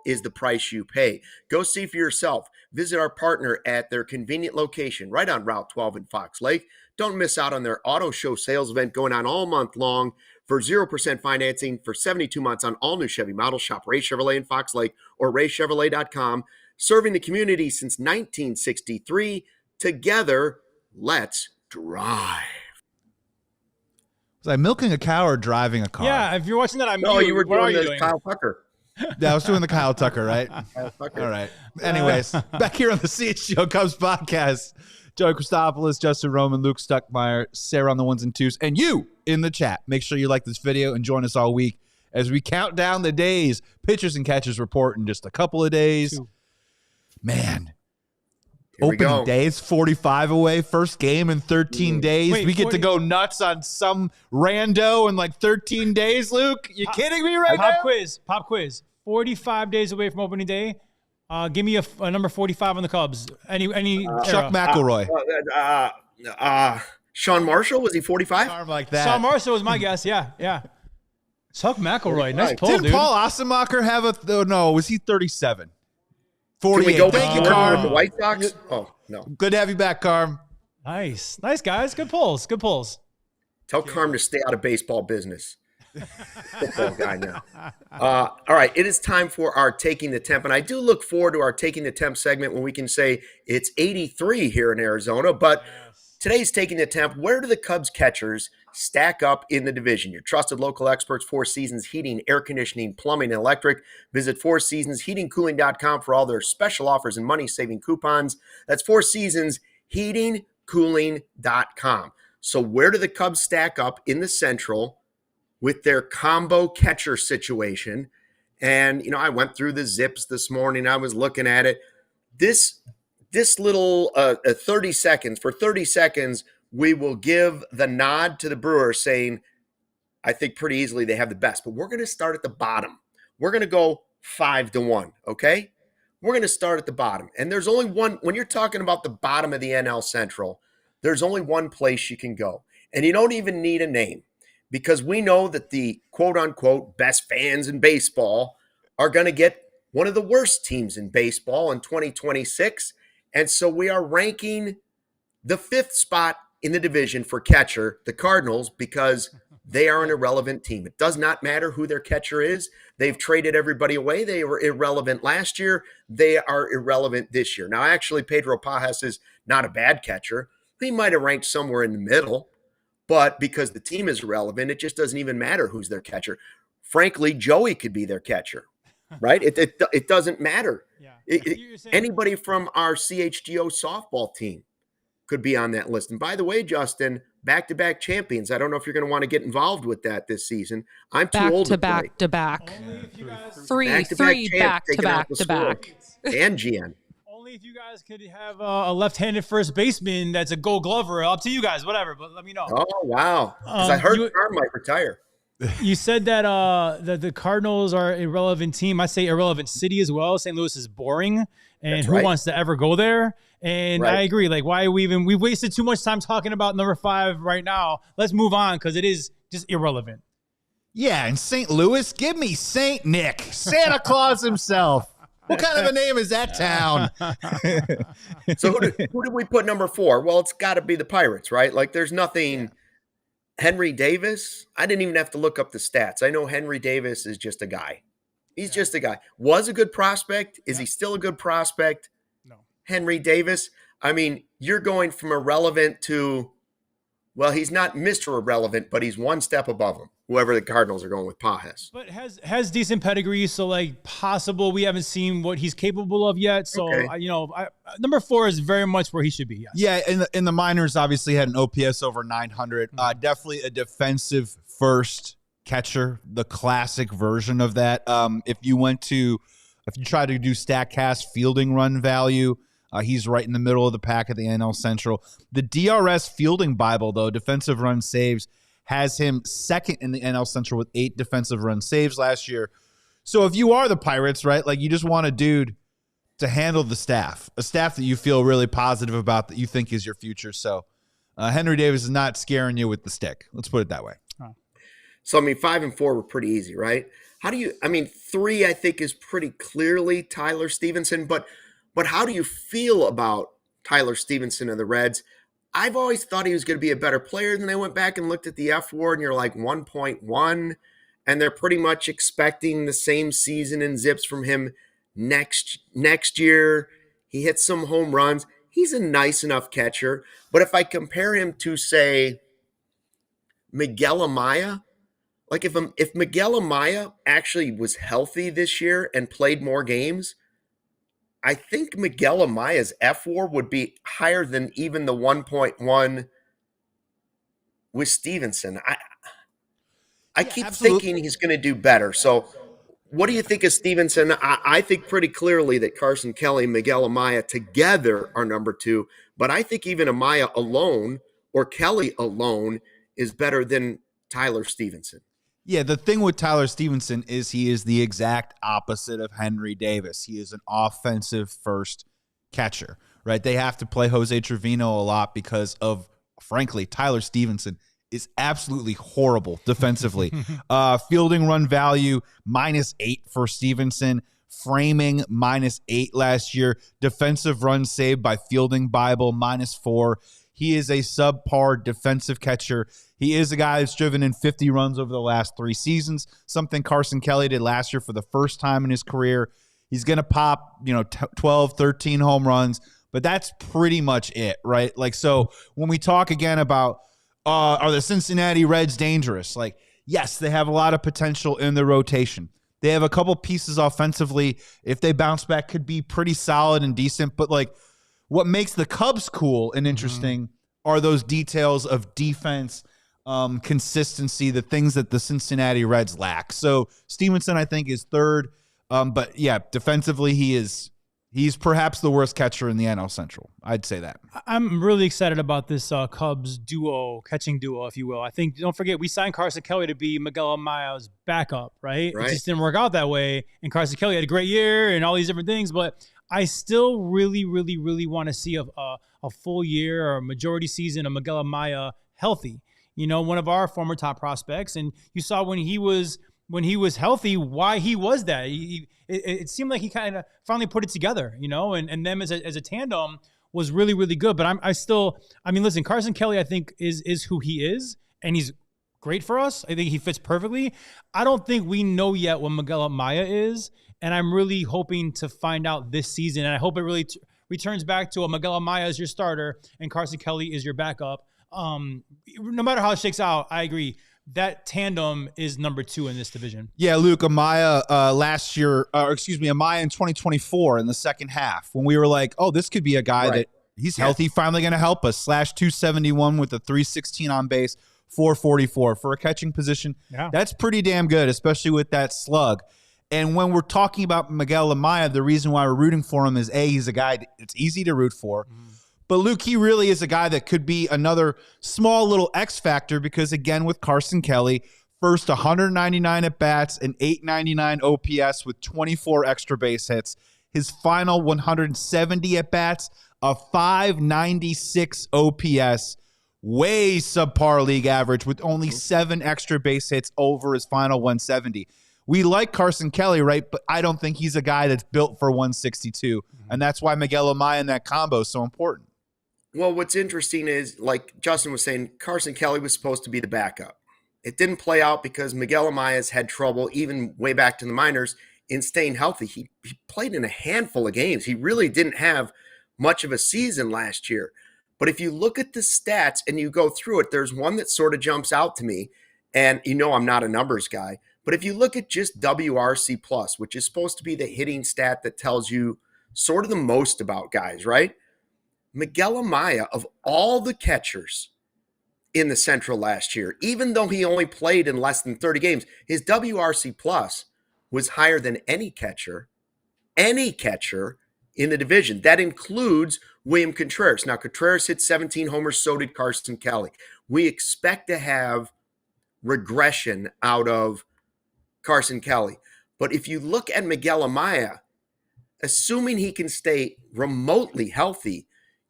is the price you pay. Go see for yourself. Visit our partner at their convenient location right on Route 12 in Fox Lake. Don't miss out on their auto show sales event going on all month long for 0% financing for 72 months on all new Chevy models. Shop Ray Chevrolet in Fox Lake or raychevrolet.com. Serving the community since 1963. Together, let's drive. Was I milking a cow or driving a car? Yeah, if you're watching that, you were doing the Kyle Tucker. Yeah, I was doing the Kyle Tucker, right? Kyle Tucker. All right. Anyways, back here on the CHGO Cubs podcast, Joey Christopoulos, Justin Roman, Luke Stuckmeyer, Sarah on the ones and twos, and you in the chat. Make sure you like this video and join us all week as we count down the days. Pitchers and catchers report in just a couple of days. Man. Opening day is 45 away. First game in 13 days. Wait, we get to go nuts on some rando in like 13 days, Luke. You kidding me right now? Pop quiz. 45 days away from opening day. Give me a number 45 on the Cubs. Any Chuck McElroy. Sean Marshall, was he 45? Something like that. Sean Marshall was my guess. Yeah. Chuck McElroy. Nice pull, Didn't dude. Paul Ossenmacher have no, was he 37? 48. Can we go Thank you, with Carm. the White Sox? Oh, no. Good to have you back, Carm. Nice guys. Good pulls. Tell Carm to stay out of baseball business. Football guy now. All right, it is time for our Taking the Temp, and I do look forward to our Taking the Temp segment when we can say it's 83 here in Arizona, but today's Taking the Temp, where do the Cubs catchers stack up in the division? Your trusted local experts, Four Seasons Heating, Air Conditioning, Plumbing, and Electric. Visit FourSeasonsHeatingCooling.com for all their special offers and money-saving coupons. That's FourSeasonsHeatingCooling.com. So where do the Cubs stack up in the Central with their combo catcher situation? And, I went through the zips this morning. I was looking at it. This little 30 seconds, for 30 seconds, we will give the nod to the Brewers saying, I think pretty easily they have the best. But we're going to start at the bottom. We're going to go 5-1, okay? We're going to start at the bottom. And there's only one, when you're talking about the bottom of the NL Central, there's only one place you can go. And you don't even need a name, because we know that the quote-unquote best fans in baseball are going to get one of the worst teams in baseball in 2026. And so we are ranking the 5th spot in the division for catcher, the Cardinals, because they are an irrelevant team. It does not matter who their catcher is. They've traded everybody away. They were irrelevant last year. They are irrelevant this year. Now, actually, Pedro Pajas is not a bad catcher. He might have ranked somewhere in the middle, but because the team is irrelevant, it just doesn't even matter who's their catcher. Frankly, Joey could be their catcher, right? It doesn't matter. Yeah. Anybody from our CHGO softball team could be on that list. And by the way, Justin, back-to-back champions. I don't know if you're going to want to get involved with that this season. I'm too old to play. Back-to-back. Three back-to-back. And GN. Only if you guys could have a left-handed first baseman that's a Gold Glover. Up to you guys, whatever. But let me know. Oh wow! Because I heard Carm might retire. You said that the Cardinals are an irrelevant team. I say irrelevant city as well. St. Louis is boring, and That's who right. wants to ever go there? And I agree. Like, why are we've wasted too much time talking about number 5 right now. Let's move on because it is just irrelevant. Yeah, in St. Louis, give me St. Nick, Santa Claus himself. What kind of a name is that town? So who did we put number 4? Well, it's got to be the Pirates, right? Like, there's nothing. Henry Davis, I didn't even have to look up the stats. I know Henry Davis is just a guy. He's just a guy. Was a good prospect. Is he still a good prospect? No. Henry Davis. I mean, you're going from irrelevant to, well, he's not Mr. Irrelevant, but he's one step above him. Whoever the Cardinals are going with Pajas. But has decent pedigree, so like possible. We haven't seen what he's capable of yet. So Okay. Number 4 is very much where he should be. Yes. Yeah, in the minors, obviously had an OPS over 900. Definitely a defensive first catcher, the classic version of that. If you try to do StatCast fielding run value, he's right in the middle of the pack at the NL Central. The DRS fielding Bible, though, defensive run saves, has him second in the NL Central with 8 defensive run saves last year. So if you are the Pirates, right, like you just want a dude to handle the staff, a staff that you feel really positive about, that you think is your future. So Henry Davis is not scaring you with the stick. Let's put it that way. So, 5 and 4 were pretty easy, right? 3, I think, is pretty clearly Tyler Stevenson, but how do you feel about Tyler Stevenson of the Reds? I've always thought he was going to be a better player. Then I went back and looked at the F WAR, and you're like 1.1, and they're pretty much expecting the same season in zips from him next year. He hits some home runs. He's a nice enough catcher. But if I compare him to, say, Miguel Amaya, like if Miguel Amaya actually was healthy this year and played more games, I think Miguel Amaya's F WAR would be higher than even the 1.1 with Stevenson. I keep thinking he's going to do better. So what do you think of Stevenson? I think pretty clearly that Carson Kelly and Miguel Amaya together are number 2. But I think even Amaya alone or Kelly alone is better than Tyler Stevenson. Yeah, the thing with Tyler Stevenson is he is the exact opposite of Henry Davis. He is an offensive first catcher, right? They have to play Jose Trevino a lot because of, frankly, Tyler Stevenson is absolutely horrible defensively. Fielding run value, -8 for Stevenson. Framing, -8 last year. Defensive run saved by fielding Bible, -4. He is a subpar defensive catcher. He is a guy that's driven in 50 runs over the last 3 seasons, something Carson Kelly did last year for the first time in his career. He's going to pop, 12, 13 home runs, but that's pretty much it, right? Like, so when we talk again about are the Cincinnati Reds dangerous? Like, yes, they have a lot of potential in the rotation. They have a couple pieces offensively. If they bounce back, could be pretty solid and decent, but like, what makes the Cubs cool and interesting are those details of defense, consistency, the things that the Cincinnati Reds lack. So Stevenson, I think, is 3rd. But yeah, defensively, he's perhaps the worst catcher in the NL Central. I'd say that. I'm really excited about this Cubs catching duo, if you will. I think, don't forget, we signed Carson Kelly to be Miguel Amaya's backup, right? It just didn't work out that way. And Carson Kelly had a great year and all these different things, but I still really, really, really want to see a full year or a majority season of Miguel Amaya healthy. One of our former top prospects, and you saw when he was healthy why he was that. It seemed like he kind of finally put it together, and them as a tandem was really, really good. But I mean, listen, Carson Kelly, I think is who he is, and he's great for us. I think he fits perfectly. I don't think we know yet what Miguel Amaya is, and I'm really hoping to find out this season. And I hope it really returns back to a Miguel Amaya is your starter and Carson Kelly is your backup. No matter how it shakes out, I agree. That tandem is number 2 in this division. Yeah, Luke, Amaya Amaya in 2024 in the second half when we were like, oh, this could be a guy that he's healthy, finally going to help us. /271 with a 316 on base, 444 for a catching position. Yeah. That's pretty damn good, especially with that slug. And when we're talking about Miguel Amaya, the reason why we're rooting for him is he's a guy that's easy to root for. But Luke, he really is a guy that could be another small little X factor because, again, with Carson Kelly, first 199 at-bats, an 899 OPS with 24 extra base hits. His final 170 at-bats, a 596 OPS, way subpar league average with only 7 extra base hits over his final 170. We like Carson Kelly, right? But I don't think he's a guy that's built for 162. And that's why Miguel Amaya and that combo is so important. Well, what's interesting is, like Justin was saying, Carson Kelly was supposed to be the backup. It didn't play out because Miguel Amaya's had trouble, even way back to the minors, in staying healthy. He played in a handful of games. He really didn't have much of a season last year. But if you look at the stats and you go through it, there's one that sort of jumps out to me. And I'm not a numbers guy. But if you look at just WRC plus, which is supposed to be the hitting stat that tells you sort of the most about guys, right? Miguel Amaya, of all the catchers in the Central last year, even though he only played in less than 30 games, his WRC plus was higher than any catcher in the division. That includes William Contreras. Now, Contreras hit 17 homers, so did Carson Kelly. We expect to have regression out of Carson Kelly. But if you look at Miguel Amaya, assuming he can stay remotely healthy,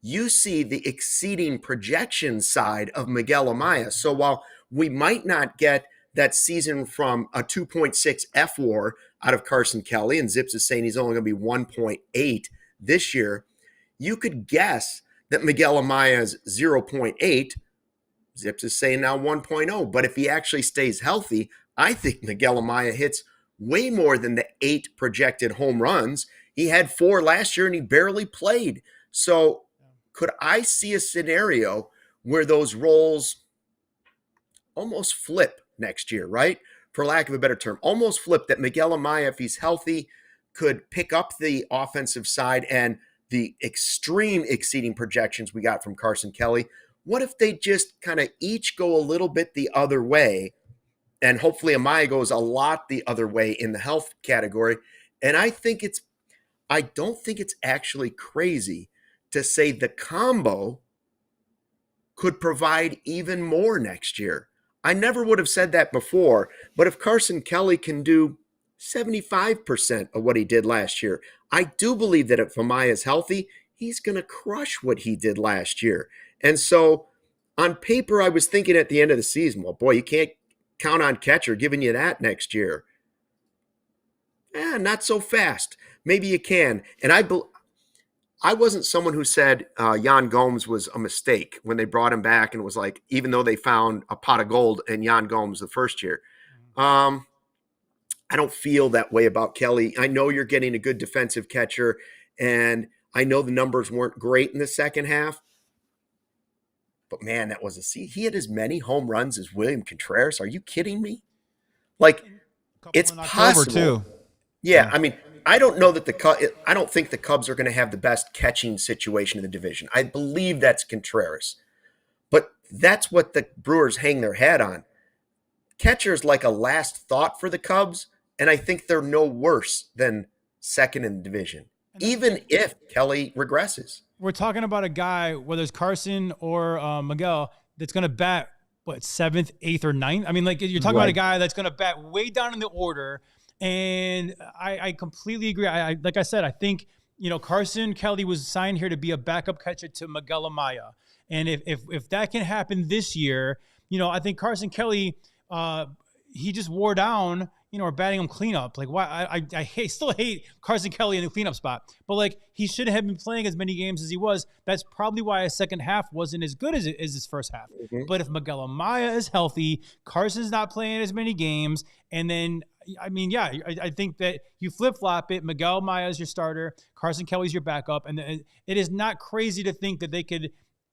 you see the exceeding projection side of Miguel Amaya. So while we might not get that season from a 2.6 FWAR out of Carson Kelly, and Zips is saying he's only going to be 1.8 this year, you could guess that Miguel Amaya's 0.8, Zips is saying now 1.0. But if he actually stays healthy, I think Miguel Amaya hits way more than the 8 projected home runs. He had 4 last year and he barely played. So could I see a scenario where those roles almost flip next year, right? For lack of a better term, almost flip, that Miguel Amaya, if he's healthy, could pick up the offensive side and the extreme exceeding projections we got from Carson Kelly. What if they just kind of each go a little bit the other way? And hopefully Amaya goes a lot the other way in the health category. And I don't think it's actually crazy to say the combo could provide even more next year. I never would have said that before, but if Carson Kelly can do 75% of what he did last year, I do believe that if Amaya is healthy, he's going to crush what he did last year. And so on paper, I was thinking at the end of the season, well, boy, you can't count on catcher giving you that next year. Not so fast. Maybe you can. And I wasn't someone who said Yan Gomes was a mistake when they brought him back, and it was like, even though they found a pot of gold in Yan Gomes the first year. I don't feel that way about Kelly. I know you're getting a good defensive catcher, and I know the numbers weren't great in the second half. But man, that was he had as many home runs as William Contreras. Are you kidding me? Like, it's possible. Too. Yeah, I mean, I don't know that I don't think the Cubs are going to have the best catching situation in the division. I believe that's Contreras. But that's what the Brewers hang their hat on. Catcher is like a last thought for the Cubs, and I think they're no worse than second in the division, even if Kelly regresses. We're talking about a guy, whether it's Carson or Miguel, that's going to bat, 7th, 8th, or 9th? I mean, like, you're talking about a guy that's going to bat way down in the order. And I completely agree. Like I said, I think, Carson Kelly was signed here to be a backup catcher to Miguel Amaya. And if that can happen this year, I think Carson Kelly, he just wore down, are batting him cleanup. Like, why? I still hate Carson Kelly in the cleanup spot, but like, he shouldn't have been playing as many games as he was. That's probably why his second half wasn't as good as his first half. But if Miguel Amaya is healthy, Carson's not playing as many games, and then I think that you flip-flop it. Miguel Amaya is your starter, Carson Kelly's your backup, and it is not crazy to think that they could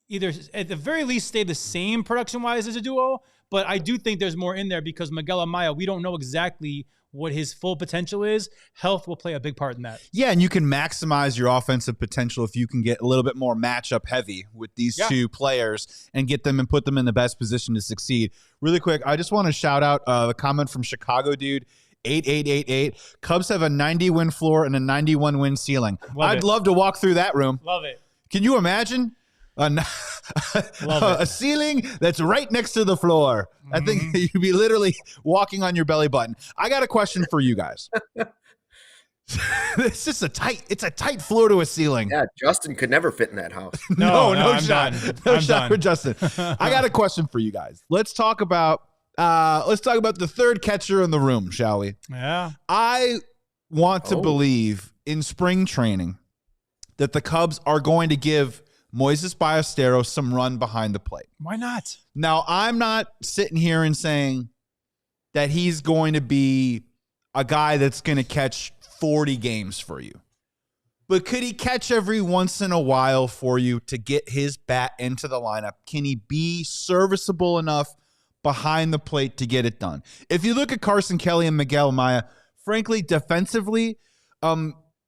either at the very least stay the same production-wise as a duo, but I do think there's more in there because Miguel Amaya, we don't know exactly what his full potential is. Health will play a big part in that. Yeah, and you can maximize your offensive potential if you can get a little bit more matchup heavy with these two players and get them and put them in the best position to succeed. Really quick, I just want to shout out the comment from Chicago Dude. 8888. Cubs have a 90-win floor and a 91-win ceiling. I'd love to walk through that room. Love it. Can you imagine a ceiling that's right next to the floor? I think you'd be literally walking on your belly button. I got a question for you guys. It's just a tight floor to a ceiling. Yeah, Justin could never fit in that house. No shot. Done. No shot for Justin. I got a question for you guys. Let's talk about the third catcher in the room, shall we? Yeah. I want to believe in spring training that the Cubs are going to give Moisés Ballesteros some run behind the plate. Why not? Now, I'm not sitting here and saying that he's going to be a guy that's going to catch 40 games for you. But could he catch every once in a while for you to get his bat into the lineup? Can he be serviceable enough behind the plate to get it done? If you look at Carson Kelly and Miguel Amaya, frankly, defensively,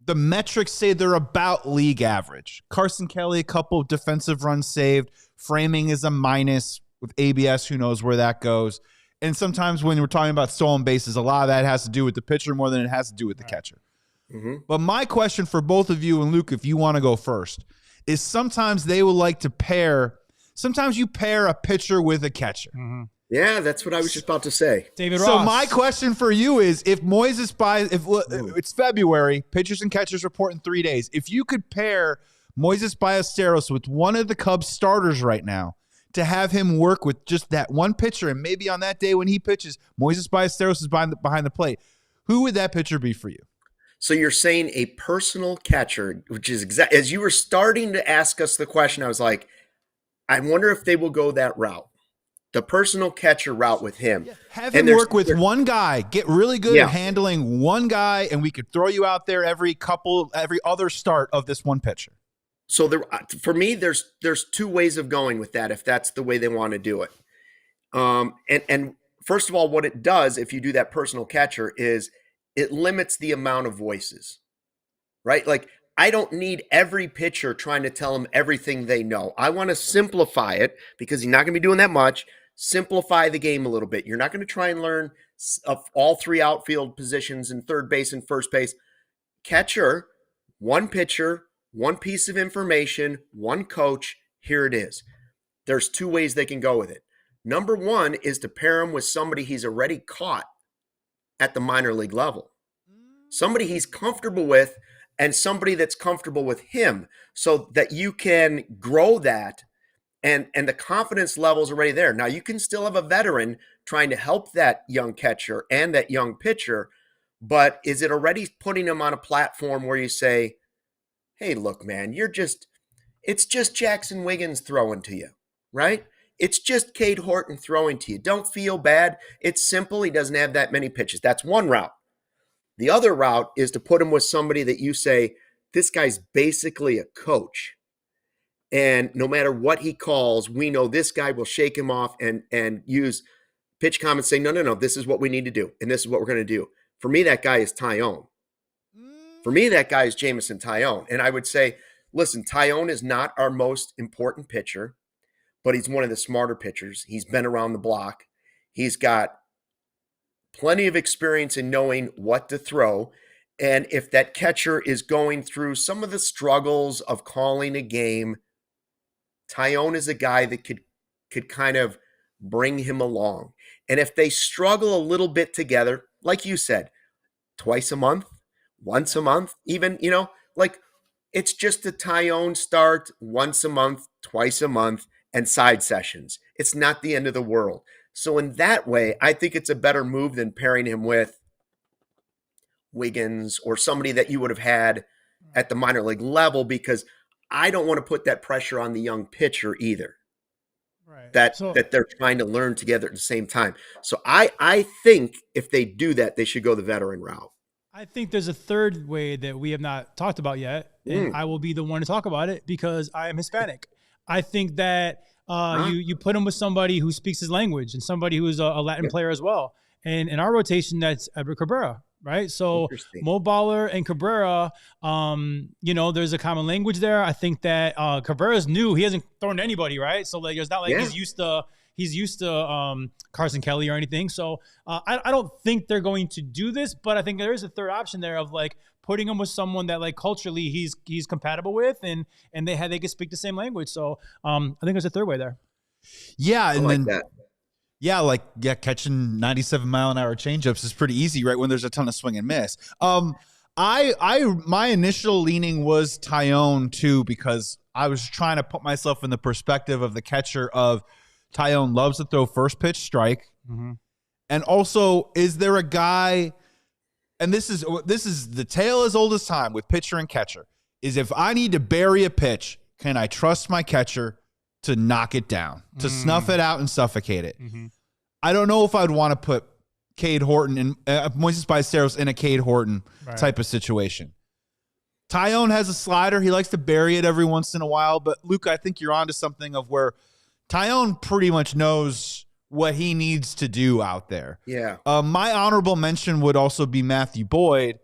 the metrics say they're about league average. Carson Kelly, a couple of defensive runs saved. Framing is a minus with ABS. Who knows where that goes? And sometimes when we're talking about stolen bases, a lot of that has to do with the pitcher more than it has to do with the catcher. But my question for both of you, and Luke, if you want to go first, is sometimes they will like to pair. Sometimes you pair a pitcher with a catcher. Yeah, that's what I was just about to say. David Ross. So my question for you is, if it's February, pitchers and catchers report in 3 days. If you could pair Moisés Ballesteros with one of the Cubs starters right now to have him work with just that one pitcher, and maybe on that day when he pitches, Moisés Ballesteros is behind the plate, who would that pitcher be for you? So you're saying a personal catcher, which is exactly as you were starting to ask us the question, I was like, I wonder if they will go that route. The personal catcher route with him. Have him work with one guy. Get really good at handling one guy, and we could throw you out there every other start of this one pitcher. So for me, there's two ways of going with that if that's the way they want to do it. And first of all, what it does if you do that personal catcher is it limits the amount of voices, right? Like, I don't need every pitcher trying to tell them everything they know. I want to simplify it because you're not going to be doing that much. Simplify the game a little bit. You're not going to try and learn all three outfield positions and third base and first base. Catcher, one pitcher, one piece of information, one coach. Here it is. There's two ways they can go with it. Number one is to pair him with somebody he's already caught at the minor league level. Somebody he's comfortable with and somebody that's comfortable with him so that you can grow that and the confidence level's already there. Now, you can still have a veteran trying to help that young catcher and that young pitcher, but is it already putting them on a platform where you say, hey, look, man, it's just Jackson Wiggins throwing to you, right? It's just Cade Horton throwing to you. Don't feel bad. It's simple. He doesn't have that many pitches. That's one route. The other route is to put him with somebody that you say, this guy's basically a coach. And no matter what he calls, we know this guy will shake him off and use pitch comments saying, no, this is what we need to do. And this is what we're going to do. For me, that guy is Taillon. For me, that guy is Jameson Taillon. And I would say, listen, Taillon is not our most important pitcher, but he's one of the smarter pitchers. He's been around the block. He's got plenty of experience in knowing what to throw. And if that catcher is going through some of the struggles of calling a game, Taillon is a guy that could kind of bring him along. And if they struggle a little bit together, like you said, twice a month, once a month, even, like it's just a Taillon start once a month, twice a month, and side sessions. It's not the end of the world. So in that way, I think it's a better move than pairing him with Wiggins or somebody that you would have had at the minor league level, because I don't want to put that pressure on the young pitcher either. Right. That they're trying to learn together at the same time. So I think if they do that, they should go the veteran route. I think there's a third way that we have not talked about yet, and I will be the one to talk about it because I am Hispanic. I think that you put him with somebody who speaks his language and somebody who's a Latin player as well. And in our rotation, that's Edward Cabrera, right? So Mo Baller and Cabrera, there's a common language there. I think that Cabrera's new. He hasn't thrown to anybody, right? So like, it's not like he's used to Carson Kelly or anything. So I don't think they're going to do this, but I think there is a third option there of like putting him with someone that like culturally he's compatible with, and they can speak the same language. So I think there's a third way there. Yeah, and like that. Yeah, catching 97-mile-an-hour changeups is pretty easy, right? When there's a ton of swing and miss. My initial leaning was Taillon too, because I was trying to put myself in the perspective of the catcher of Taillon loves to throw first pitch strike, and also is there a guy? And this is the tale as old as time with pitcher and catcher. Is if I need to bury a pitch, can I trust my catcher to knock it down, to snuff it out and suffocate it? I don't know if I'd want to put Cade Horton and Moisés Ballesteros in a Cade Horton type of situation. Taillon has a slider. He likes to bury it every once in a while. But, Luke, I think you're onto something of where Taillon pretty much knows what he needs to do out there. Yeah. My honorable mention would also be Matthew Boyd,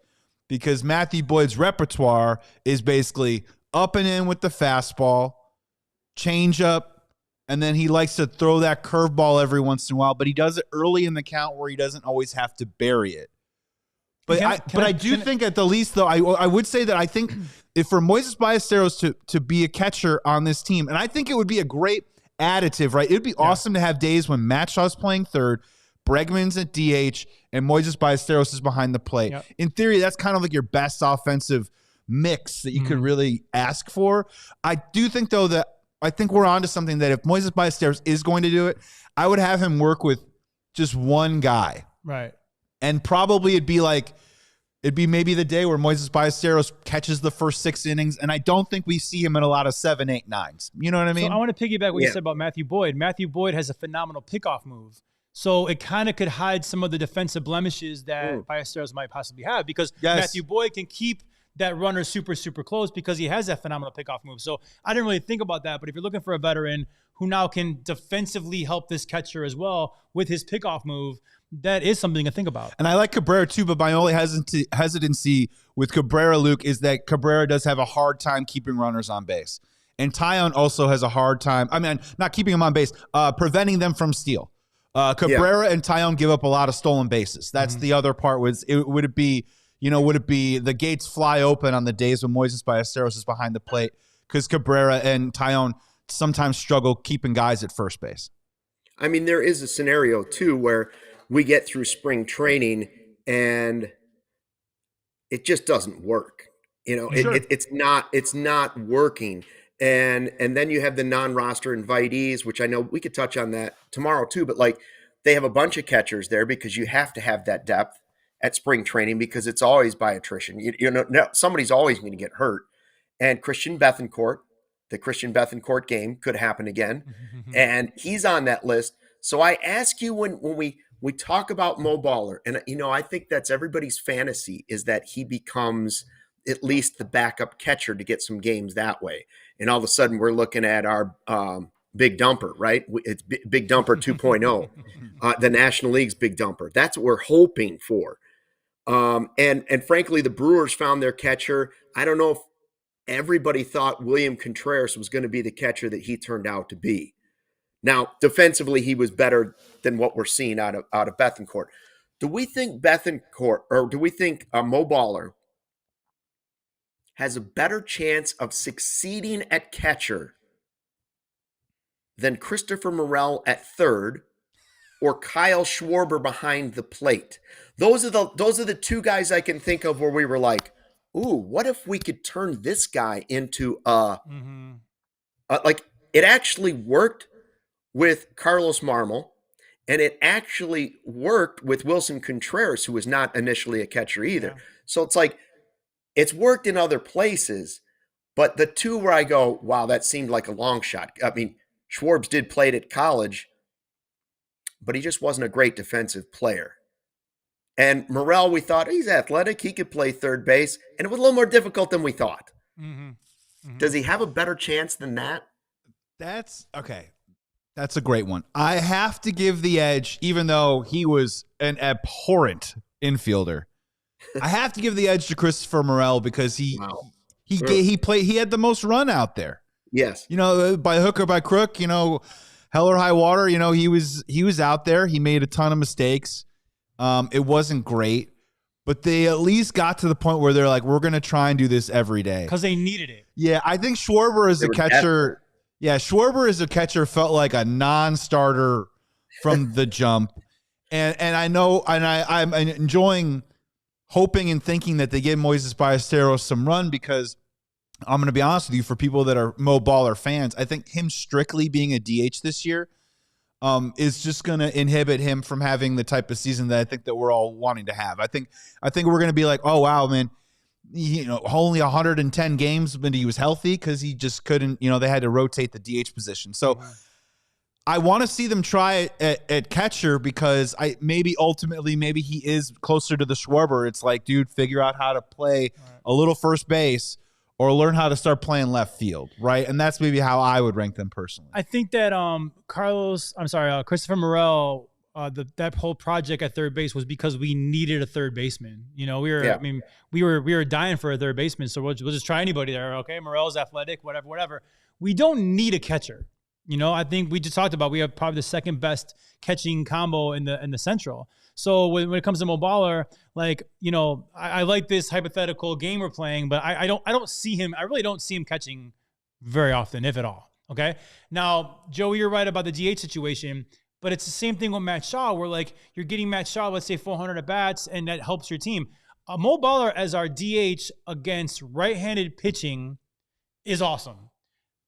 because Matthew Boyd's repertoire is basically up and in with the fastball, change up, and then he likes to throw that curveball every once in a while, but he does it early in the count where he doesn't always have to bury it. But I do think at the least, though, I would say that I think if for Moisés Ballesteros to be a catcher on this team, and I think it would be a great additive, right? It would be awesome to have days when Matt Shaw's playing third, Bregman's at DH, and Moisés Ballesteros is behind the plate. Yep. In theory, that's kind of like your best offensive mix that you could really ask for. I do think, though, that I think we're on to something that if Moisés Ballesteros is going to do it, I would have him work with just one guy. Right. And probably it'd be maybe the day where Moisés Ballesteros catches the first 6 innings, and I don't think we see him in a lot of 7, 8, 9s. You know what I mean? So I want to piggyback what you said about Matthew Boyd. Matthew Boyd has a phenomenal pickoff move. So it kind of could hide some of the defensive blemishes that Ballesteros might possibly have, because Matthew Boyd can keep that runner super, super close because he has that phenomenal pickoff move. So I didn't really think about that. But if you're looking for a veteran who now can defensively help this catcher as well with his pickoff move, that is something to think about. And I like Cabrera too, but my only hesitancy with Cabrera, Luke, is that Cabrera does have a hard time keeping runners on base. And Taillon also has a hard time, not keeping them on base, preventing them from steal. Cabrera and Taillon give up a lot of stolen bases. That's the other part. Would it be the gates fly open on the days when Moisés Ballesteros is behind the plate? Because Cabrera and Taillon sometimes struggle keeping guys at first base. I mean, there is a scenario, too, where we get through spring training and it just doesn't work. It's not working. And then you have the non-roster invitees, which I know we could touch on that tomorrow, too. But, they have a bunch of catchers there because you have to have that depth at spring training because it's always by attrition. Somebody's always going to get hurt. And Christian Bethancourt, the Christian Bethancourt game could happen again. And he's on that list. So I ask you, when we talk about Mo Baller, and, I think that's everybody's fantasy, is that he becomes at least the backup catcher to get some games that way. And all of a sudden we're looking at our big dumper, right? It's big dumper 2.0, the National League's big dumper. That's what we're hoping for. And frankly, the Brewers found their catcher. I don't know if everybody thought William Contreras was going to be the catcher that he turned out to be. Now, defensively, he was better than what we're seeing out of Bethancourt. Do we think Bethancourt, or do we think Mo Baller has a better chance of succeeding at catcher than Christopher Morel at third or Kyle Schwarber behind the plate? Those are the two guys I can think of where we were like, ooh, what if we could turn this guy into it actually worked with Carlos Marmol, and it actually worked with Wilson Contreras, who was not initially a catcher either. Yeah. So it's like, it's worked in other places, but the two where I go, wow, that seemed like a long shot. I mean, Schwartz did play it at college, but he just wasn't a great defensive player. And Morel, we thought he's athletic. He could play third base. And it was a little more difficult than we thought. Mm-hmm. Mm-hmm. Does he have a better chance than that? That's okay. That's a great one. I have to give the edge, even though he was an abhorrent infielder. I have to give the edge to Christopher Morel because he had the most run out there. Yes. By hook or by crook, hell or high water, he was out there. He made a ton of mistakes. It wasn't great, but they at least got to the point where they're like, we're going to try and do this every day. Because they needed it. Yeah, I think Schwarber as a catcher. Yeah, Schwarber as a catcher felt like a non-starter from the jump. And I know, and I'm enjoying hoping and thinking that they give Moisés Ballesteros some run because I'm going to be honest with you, for people that are Mo Baller fans, I think him strictly being a DH this year is just going to inhibit him from having the type of season that I think that we're all wanting to have. I think we're going to be like, oh, wow, man, only 110 games when he was healthy because he just couldn't, they had to rotate the DH position. So I want to see them try it at catcher because ultimately he is closer to the Schwarber. It's like, dude, figure out how to play a little first base or learn how to start playing left field, right? And that's maybe how I would rank them personally. I think that Christopher Morel, that whole project at third base was because we needed a third baseman. We were dying for a third baseman, so we'll just try anybody there. Okay, Morel's athletic, whatever. We don't need a catcher. I think we just talked about we have probably the second best catching combo in the Central. So when it comes to Mo Baller, I like this hypothetical game we're playing, but I don't see him. I really don't see him catching very often, if at all. Okay. Now, Joey, you're right about the DH situation, but it's the same thing with Matt Shaw, where you're getting Matt Shaw, let's say 400 at bats, and that helps your team. Mo Baller as our DH against right-handed pitching is awesome.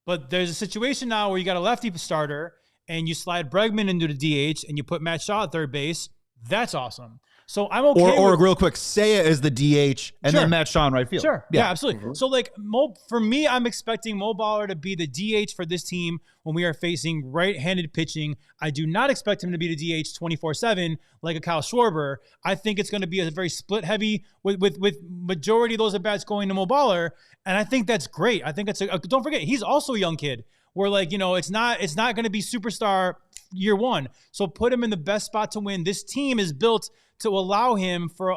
But there's a situation now where you got a lefty starter and you slide Bregman into the DH and you put Matt Shaw at third base. That's awesome. So I'm okay. Or real quick, Seiya is the DH and then Matt Shaw in right field. Sure. Yeah, absolutely. Mm-hmm. So for me, I'm expecting Mo Baller to be the DH for this team when we are facing right-handed pitching. I do not expect him to be the DH 24/7 like a Kyle Schwarber. I think it's going to be a very split-heavy with majority of those at bats going to Mo Baller, and I think that's great. I think it's don't forget he's also a young kid. Where it's not going to be superstar year one. So put him in the best spot to win. This team is built to allow him for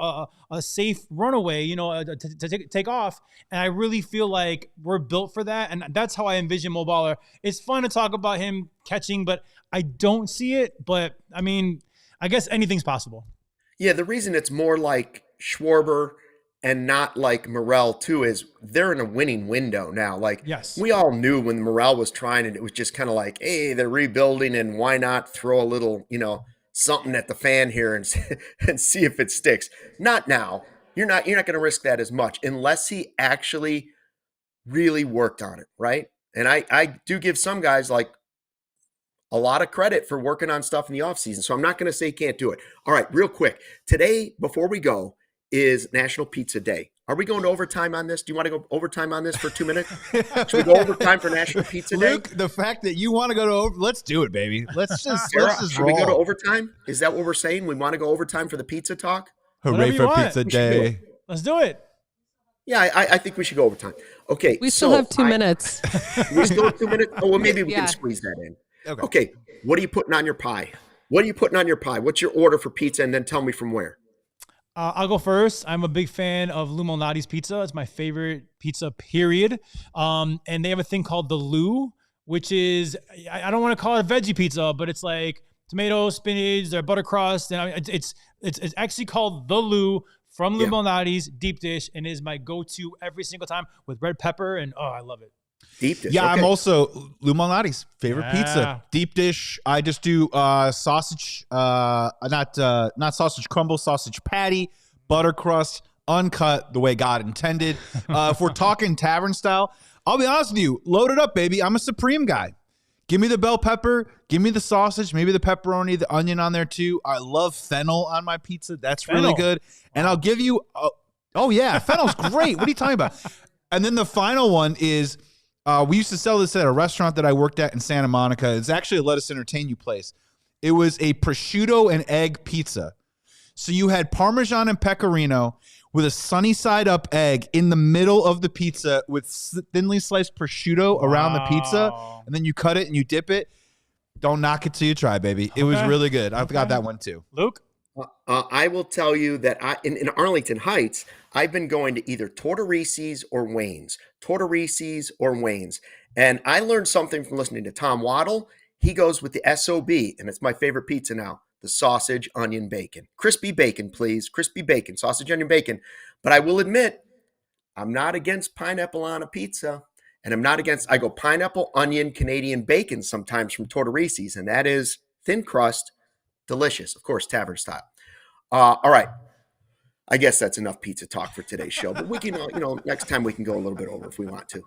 a safe runaway, to take off. And I really feel like we're built for that. And that's how I envision Mo Baller. It's fun to talk about him catching, but I don't see it. But I mean, I guess anything's possible. Yeah, the reason it's more like Schwarber and not like Morel too is they're in a winning window now. Yes. We all knew when Morel was trying it, it was just kind of like, hey, they're rebuilding and why not throw a little, something at the fan here and see if it sticks. Not now. You're not going to risk that as much unless he actually really worked on it, right? And I do give some guys a lot of credit for working on stuff in the offseason. So I'm not going to say he can't do it. All right, real quick. Today, before we go, is National Pizza Day. Are we going to overtime on this? Do you want to go overtime on this for 2 minutes? Should we go overtime for National Pizza Day? Luke, the fact that you want to go to let's do it, baby. Let's just should we go to overtime? Is that what we're saying? We want to go overtime for the pizza talk? Hooray for Pizza Day. Let's do it. Yeah, I think we should go overtime. Okay. We still have 2 minutes. We still have 2 minutes? Oh, well, maybe we can squeeze that in. Okay. What are you putting on your pie? What's your order for pizza? And then tell me from where. I'll go first. I'm a big fan of Lou Malnati's pizza. It's my favorite pizza, period. And they have a thing called the Lou, which is, I don't want to call it a veggie pizza, but it's like tomato, spinach, their butter crust. And it's actually called the Lou from Lou Malnati's deep dish. And it is my go-to every single time with red pepper. And I love it. Deep dish. Yeah, okay. I'm also Lou Malnati's favorite pizza. Deep dish. I just do sausage, not sausage crumble, sausage patty, butter crust, uncut the way God intended. If we're talking tavern style, I'll be honest with you, load it up, baby. I'm a supreme guy. Give me the bell pepper. Give me the sausage. Maybe the pepperoni, the onion on there too. I love fennel on my pizza. That's really good. And I'll give you Oh, yeah. Fennel's great. What are you talking about? And then the final one is we used to sell this at a restaurant that I worked at in Santa Monica. It's actually a Let Us Entertain You place. It was a prosciutto and egg pizza. So you had Parmesan and Pecorino with a sunny side up egg in the middle of the pizza with thinly sliced prosciutto around the pizza. And then you cut it and you dip it. Don't knock it till you try, baby. It was really good. I've got that one too. Luke? I will tell you that in Arlington Heights, I've been going to either Tortorici's or Wayne's. Tortorici's or Wayne's. And I learned something from listening to Tom Waddle. He goes with the SOB, and it's my favorite pizza now, the sausage, onion, bacon. Crispy bacon, please. Crispy bacon, sausage, onion, bacon. But I will admit, I'm not against pineapple on a pizza. And I'm not against, I go pineapple, onion, Canadian bacon sometimes from Tortorici's, and that is thin crust, delicious. Of course, tavern style. All right. I guess that's enough pizza talk for today's show, but we can, next time we can go a little bit over if we want to.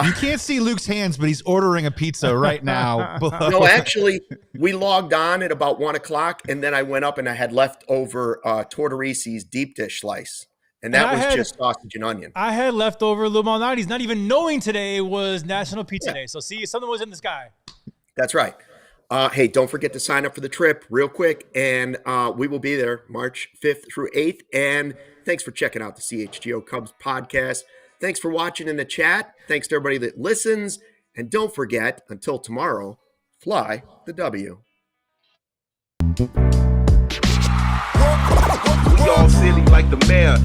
You can't see Luke's hands, but he's ordering a pizza right now. No, actually, we logged on at about 1:00, and then I went up and I had leftover Tortorici's deep dish slice. And that was just sausage and onion. I had leftover Lou Malnati's, not even knowing today was National Pizza Day. So see, something was in the sky. That's right. Hey, don't forget to sign up for the trip real quick. And we will be there March 5th through 8th. And thanks for checking out the CHGO Cubs podcast. Thanks for watching in the chat. Thanks to everybody that listens. And don't forget, until tomorrow, fly the W. We all silly like the mayor.